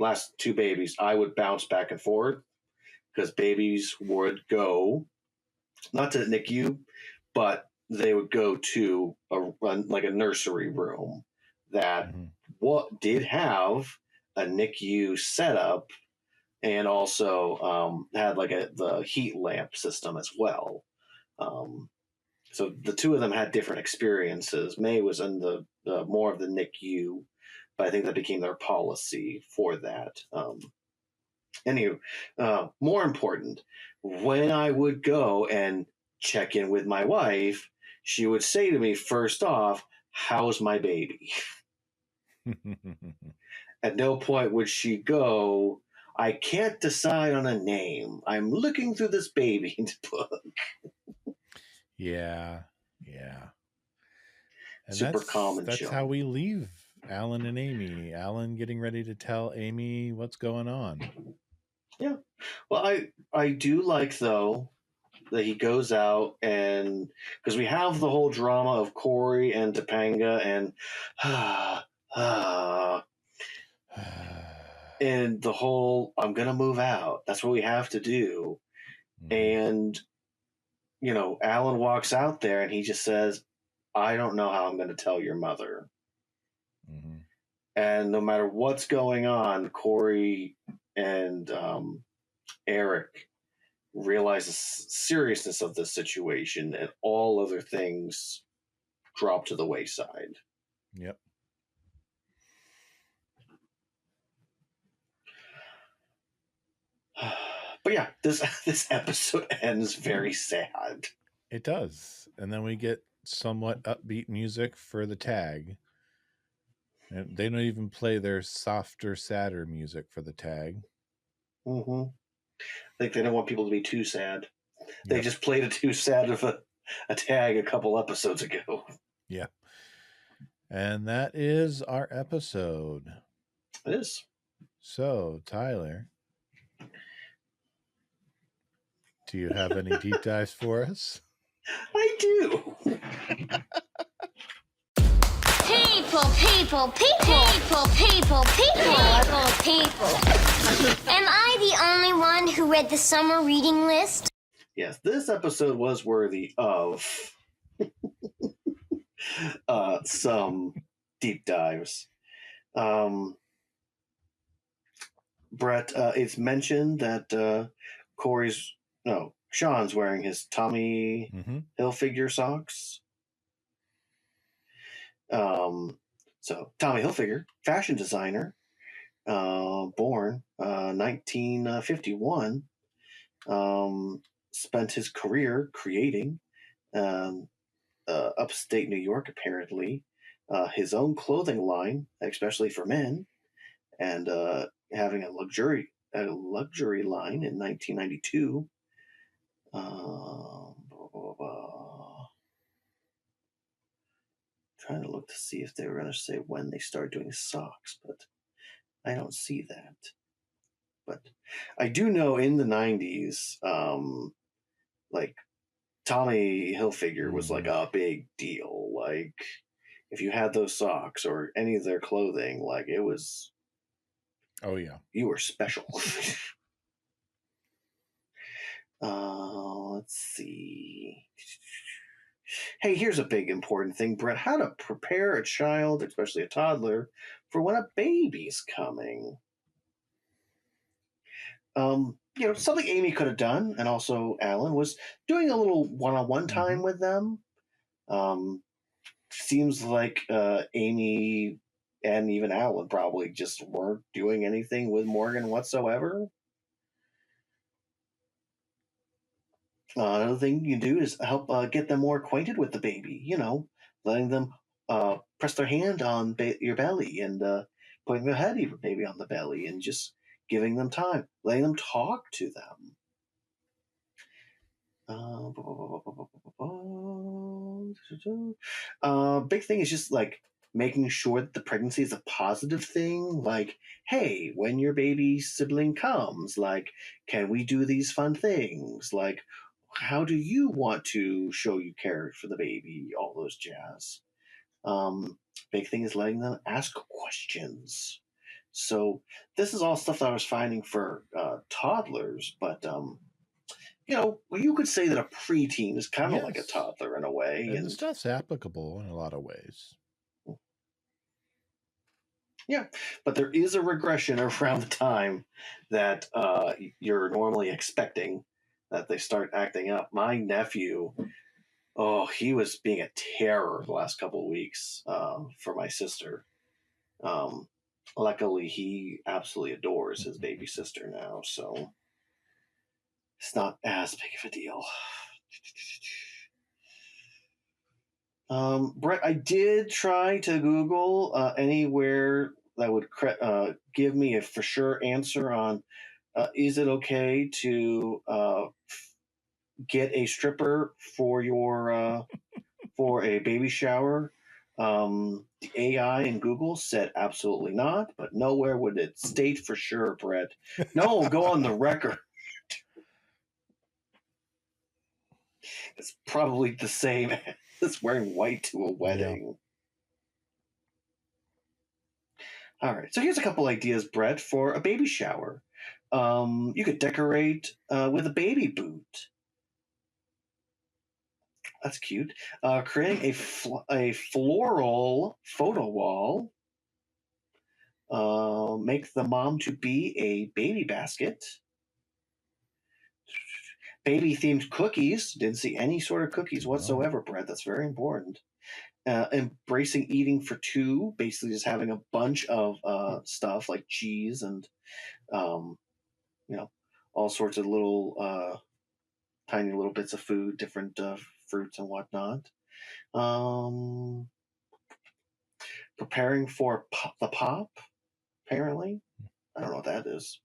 last two babies, I would bounce back and forth because babies would go, not to the NICU, but they would go to a nursery room that did have a NICU setup and also had the heat lamp system as well. So the two of them had different experiences. May was in the more of the NICU, but I think that became their policy for that. Anywho, more important, when I would go and check in with my wife, she would say to me, first off, how's my baby? At no point would she go, I can't decide on a name. I'm looking through this baby book. Yeah. Yeah. And Super common. That's how we leave Alan and Amy. Alan getting ready to tell Amy what's going on. Yeah. Well, I do like, though, that he goes out and because we have the whole drama of Cory and Topanga and and the whole I'm gonna move out. That's what we have to do. And Alan walks out there and he just says, I don't know how I'm going to tell your mother. And no matter what's going on, Cory and Eric realize the seriousness of the situation, and all other things drop to the wayside. Yep. But yeah, this episode ends very sad. It does. And then we get somewhat upbeat music for the tag. And they don't even play their softer, sadder music for the tag. I think they don't want people to be too sad. They just played a too sad of a tag a couple episodes ago. Yeah. And that is our episode. It is. So, Tyler, do you have any deep dives for us? I do. People. Am I the only one who read the summer reading list? Yes, this episode was worthy of some deep dives. Brett, it's mentioned that Sean's wearing his Tommy Hilfiger socks. So Tommy Hilfiger, fashion designer, born 1951, spent his career creating upstate New York, apparently, his own clothing line, especially for men, and having a luxury line in 1992. Trying to look to see if they were going to say when they started doing socks, but I don't see that. But I do know in the 90s, like Tommy Hilfiger was like a big deal. Like if you had those socks or any of their clothing, like it was. Oh yeah, you were special. Let's see. Hey, here's a big important thing, Brett. How to prepare a child, especially a toddler, for when a baby's coming. Something Amy could have done, and also Alan, was doing a little one-on-one time with them. Seems like Amy and even Alan probably just weren't doing anything with Morgan whatsoever. Another thing you can do is help get them more acquainted with the baby. Letting them press their hand on your belly and putting their head of your baby on the belly and just giving them time, letting them talk to them. Big thing is just like making sure that the pregnancy is a positive thing. Like, hey, when your baby sibling comes, like, can we do these fun things? Like, how do you want to show you care for the baby? All those jazz. Big thing is letting them ask questions. So this is all stuff that I was finding for toddlers, but you could say that a preteen is kind of like a toddler in a way. And the stuff's applicable in a lot of ways. Yeah, but there is a regression around the time that you're normally expecting that they start acting up. My nephew, he was being a terror the last couple of weeks for my sister. Luckily, he absolutely adores his baby sister now, so it's not as big of a deal. Brett, I did try to Google anywhere that would give me a for sure answer on is it okay to get a stripper for your for a baby shower. The AI in Google said absolutely not, but nowhere would it state for sure, Brett. No, go on the record. It's probably the same as wearing white to a wedding. Yeah. All right, so here's a couple ideas, Brett, for a baby shower. You could decorate with a baby boot. That's cute. Creating a floral photo wall. Make the mom to be a baby basket. Baby themed cookies. Didn't see any sort of cookies whatsoever, Brett. That's very important. Embracing eating for two. Basically, just having a bunch of stuff like cheese and all sorts of little tiny little bits of food, different fruits and whatnot. Preparing for the pop, apparently. I don't know what that is.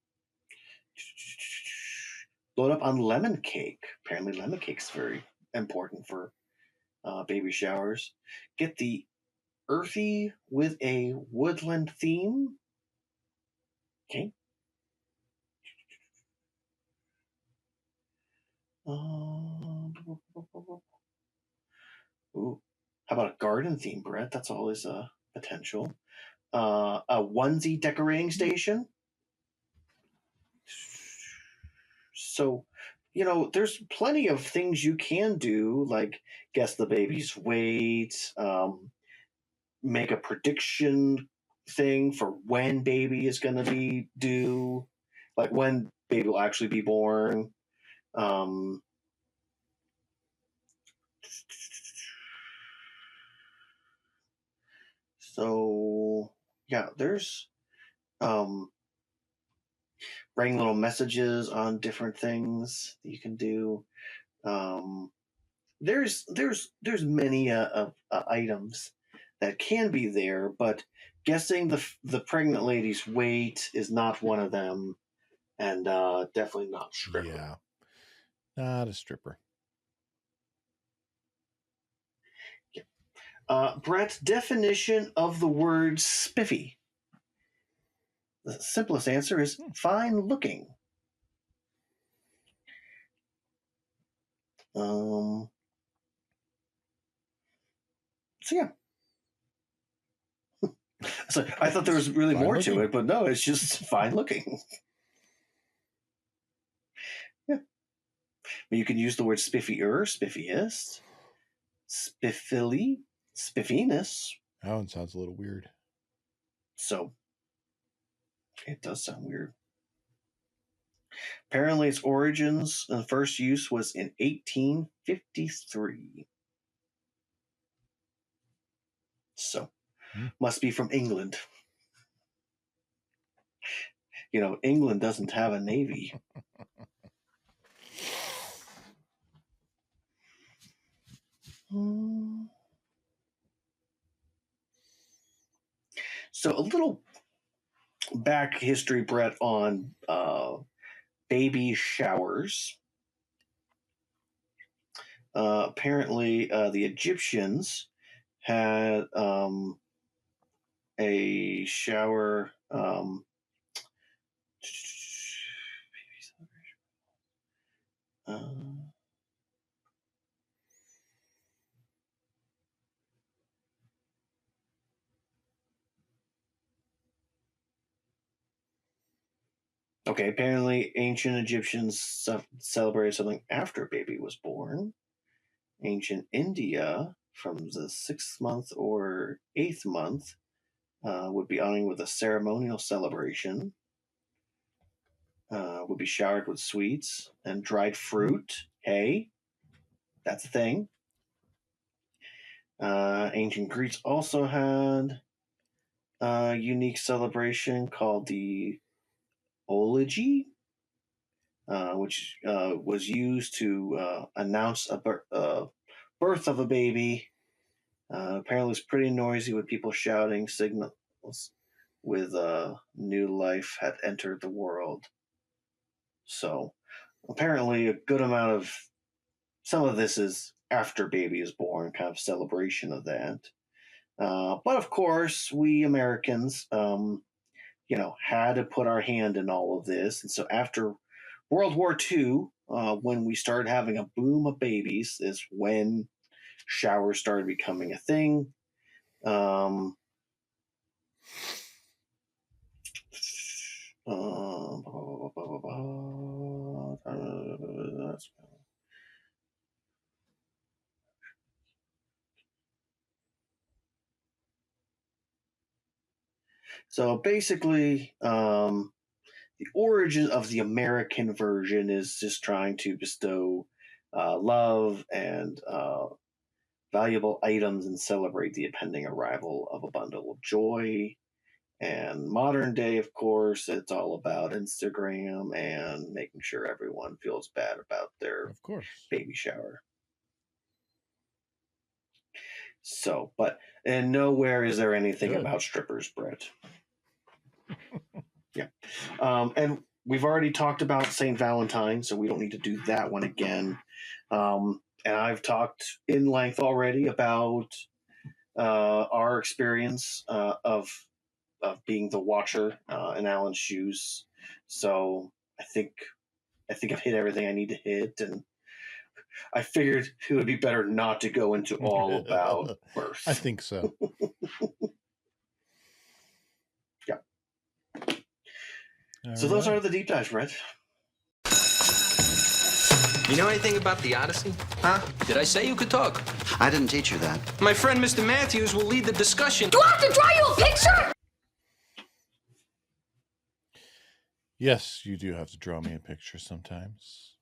Load up on lemon cake. Apparently lemon cake's very important for baby showers. Get the earthy with a woodland theme. Okay. Ooh, how about a garden theme, Brett? That's always a potential. A onesie decorating station. So, there's plenty of things you can do, like guess the baby's weight, make a prediction thing for when baby is going to be due, like when baby will actually be born. So yeah, there's writing little messages on different things that you can do. There's many items that can be there, but guessing the pregnant lady's weight is not one of them, and definitely not stripper. Yeah, not a stripper. Brett's definition of the word spiffy. The simplest answer is fine looking. So yeah. So I thought there was really more to it, but no, it's just fine looking. Yeah. You can use the word spiffier, spiffiest, spiffily, spiffiness. That one sounds a little weird. So, it does sound weird. Apparently, its origins and first use was in 1853. So, must be from England. England doesn't have a navy. So, a little back history, Brett, on baby showers. Apparently, the Egyptians had a shower. Okay, apparently ancient Egyptians celebrated something after a baby was born. Ancient India, from the 6th month or 8th month, would be honoring with a ceremonial celebration. Would be showered with sweets and dried fruit. Hey, that's a thing. Ancient Greeks also had a unique celebration called the Ology, which was used to announce a birth of a baby. Apparently, it's pretty noisy with people shouting signals with new life had entered the world. So, apparently, a good amount of some of this is after baby is born, kind of celebration of that. But of course, we Americans, had to put our hand in all of this. And so after World War II, when we started having a boom of babies, is when showers started becoming a thing. So basically, the origin of the American version is just trying to bestow love and valuable items and celebrate the impending arrival of a bundle of joy. And modern day, of course, it's all about Instagram and making sure everyone feels bad about their baby shower. So, and nowhere is there anything about strippers, Brett. Yeah. And we've already talked about St. Valentine, so we don't need to do that one again. And I've talked in length already about our experience of being the watcher in Alan's shoes. So I think I've hit everything I need to hit, and I figured it would be better not to go into all about birth. I think so. Yeah. So those are the deep dives, Brett. You know anything about the Odyssey? Huh? Did I say you could talk? I didn't teach you that. My friend Mr. Matthews will lead the discussion. Do I have to draw you a picture? Yes, you do have to draw me a picture sometimes.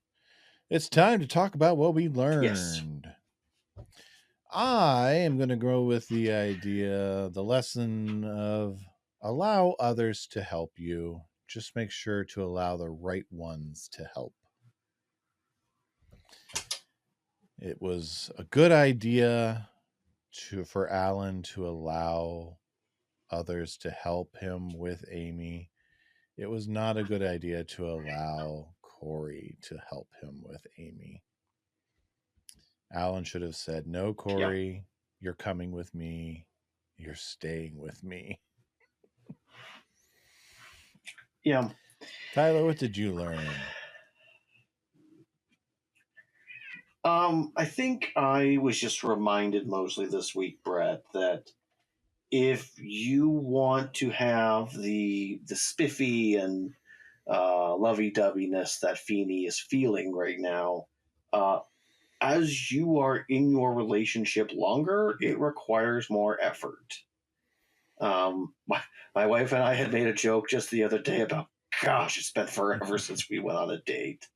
It's time to talk about what we learned. Yes. I am going to go with the lesson of allow others to help you. Just make sure to allow the right ones to help. It was a good idea for Alan to allow others to help him with Amy. It was not a good idea to allow Cory to help him with Amy. Alan should have said, no, Cory, you're coming with me. You're staying with me. Yeah. Tyler, what did you learn? I think I was just reminded mostly this week, Brett, that if you want to have the spiffy and lovey-doveyness that Feeny is feeling right now, As you are in your relationship longer, it requires more effort. My wife and I had made a joke just the other day about, gosh, it's been forever since we went on a date.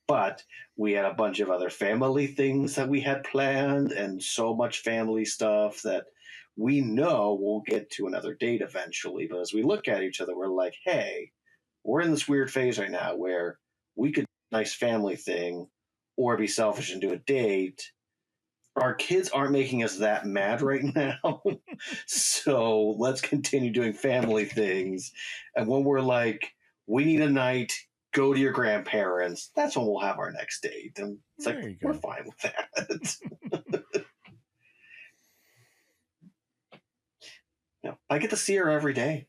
But we had a bunch of other family things that we had planned and so much family stuff that we know we'll get to another date eventually. But as we look at each other, we're like, hey, we're in this weird phase right now where we could do a nice family thing or be selfish and do a date. Our kids aren't making us that mad right now. So let's continue doing family things. And when we're like, we need a night, go to your grandparents, that's when we'll have our next date. And it's There like, we're fine with that. I get to see her every day.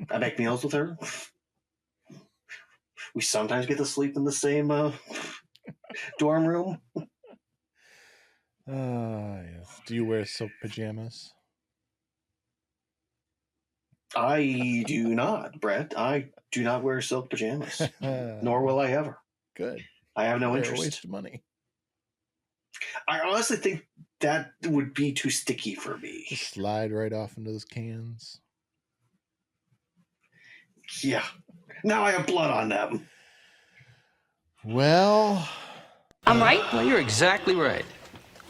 I make meals with her. We sometimes get to sleep in the same dorm room. Yes. Do you wear silk pajamas? I do not, Brett. I do not wear silk pajamas. Nor will I ever. Good. I have no They're interest. a waste of money. I honestly think that would be too sticky for me. Just slide right off into those cans. Yeah. Now I have blood on them. Well, I'm right? Well, you're exactly right.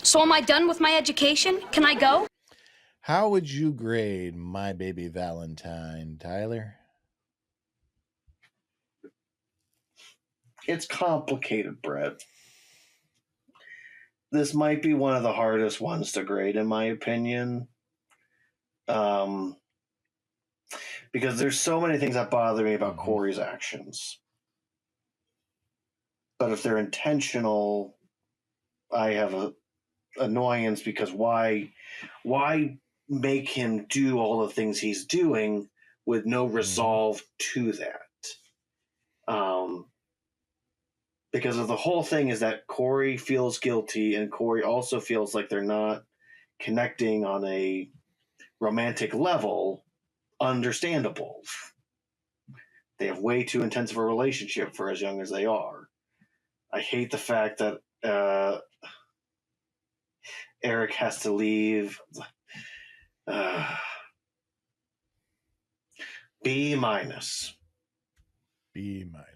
So am I done with my education? Can I go? how would you grade My Baby Valentine, Tyler? It's complicated, Brett. This might be one of the hardest ones to grade, in my opinion. Because there's so many things that bother me about Cory's actions. But if they're intentional, I have a annoyance because why make him do all the things he's doing with no resolve to that? Because of the whole thing is that Cory feels guilty, and Cory also feels like they're not connecting on a romantic level. Understandable. They have way too intense of a relationship for as young as they are. I hate the fact that Eric has to leave. B minus. B minus.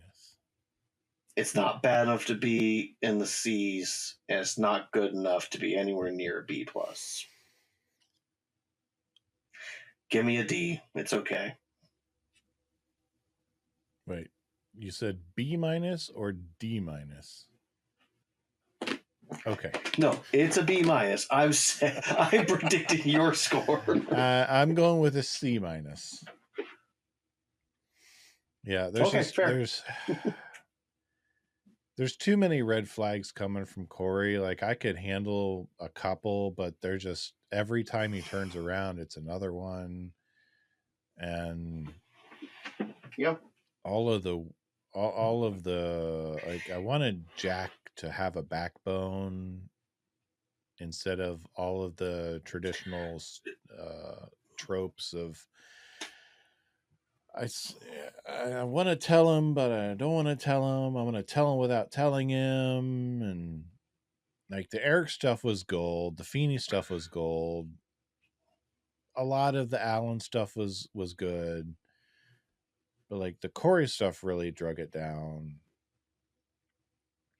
It's not bad enough to be in the C's, and it's not good enough to be anywhere near a B plus. Give me a D. It's okay. Wait, you said B minus or D minus? Okay. No, it's a B minus. I'm predicting your score. I'm going with a C minus. Yeah, there's too many red flags coming from Cory. Like, I could handle a couple, but they're just every time he turns around, it's another one. And yep, all of the like, I wanted Jack to have a backbone instead of all of the traditional tropes of I want to tell him, but I don't want to tell him. I'm going to tell him without telling him. And like, the Eric stuff was gold. The Feeny stuff was gold. A lot of the Alan stuff was good. But like, the Cory stuff really drug it down.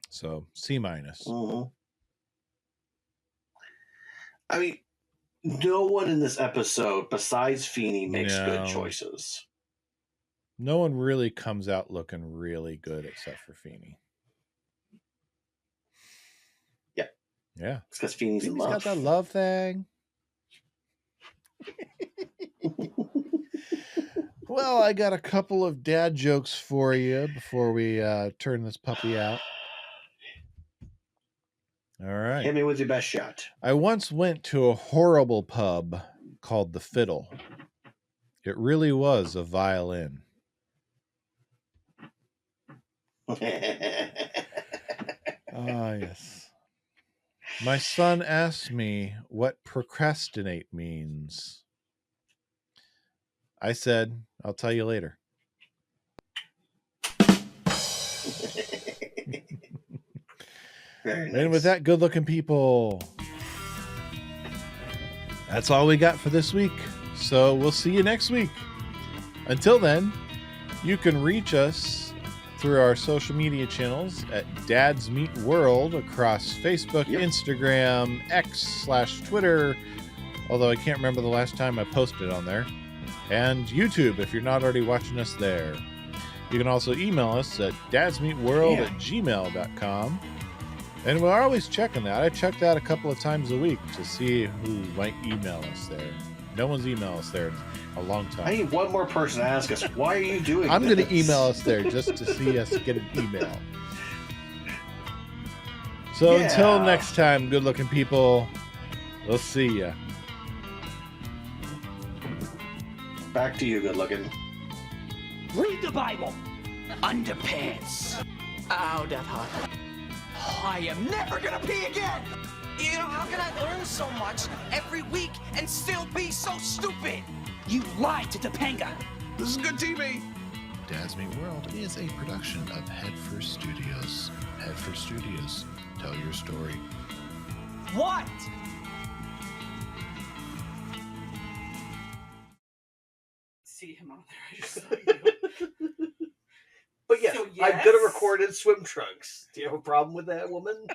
So C minus. Mm-hmm. I mean, no one in this episode besides Feeny makes good choices. No one really comes out looking really good except for Feeny. Yeah. Yeah. It's because Feeny's in love. Got that love thing. Well, I got a couple of dad jokes for you before we turn this puppy out. All right. Hit me with your best shot. I once went to a horrible pub called The Fiddle. It really was a violin. Yes. My son asked me what procrastinate means. I said, I'll tell you later. Very nice. And with that, good-looking people, that's all we got for this week. So we'll see you next week. Until then, you can reach us through our social media channels at Dads Meet World across Facebook, Instagram, X/Twitter, although I can't remember the last time I posted on there, and YouTube if you're not already watching us there. You can also email us at dadsmeetworld@gmail.com. And we're always checking that. I check that a couple of times a week to see who might email us there. No one's emailed us there in a long time. I need one more person to ask us, why are you doing I'm this? going to email us there just to see us get an email. So until next time, good-looking people, we'll see ya. Back to you, good-looking. Read the Bible. Underpants. Ow, that hot. Oh, I am never gonna pee again. You know, how can I learn so much every week and still be so stupid? You lied to Topanga. This is good TV. Dads Meet World is a production of Headfirst Studios. Headfirst Studios. Tell your story. What? See him out there. I just saw you. But yeah, So, I'm going to record in swim trunks. Do you have a problem with that, woman?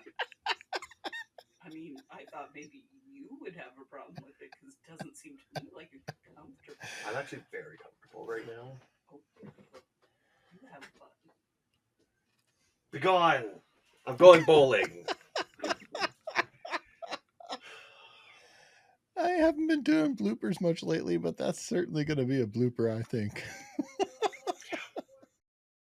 I mean, I thought maybe you would have a problem with it because it doesn't seem to me like you're comfortable. I'm actually very comfortable right now. Oh, you have fun. Be gone. I'm going bowling. I haven't been doing bloopers much lately, but that's certainly going to be a blooper, I think.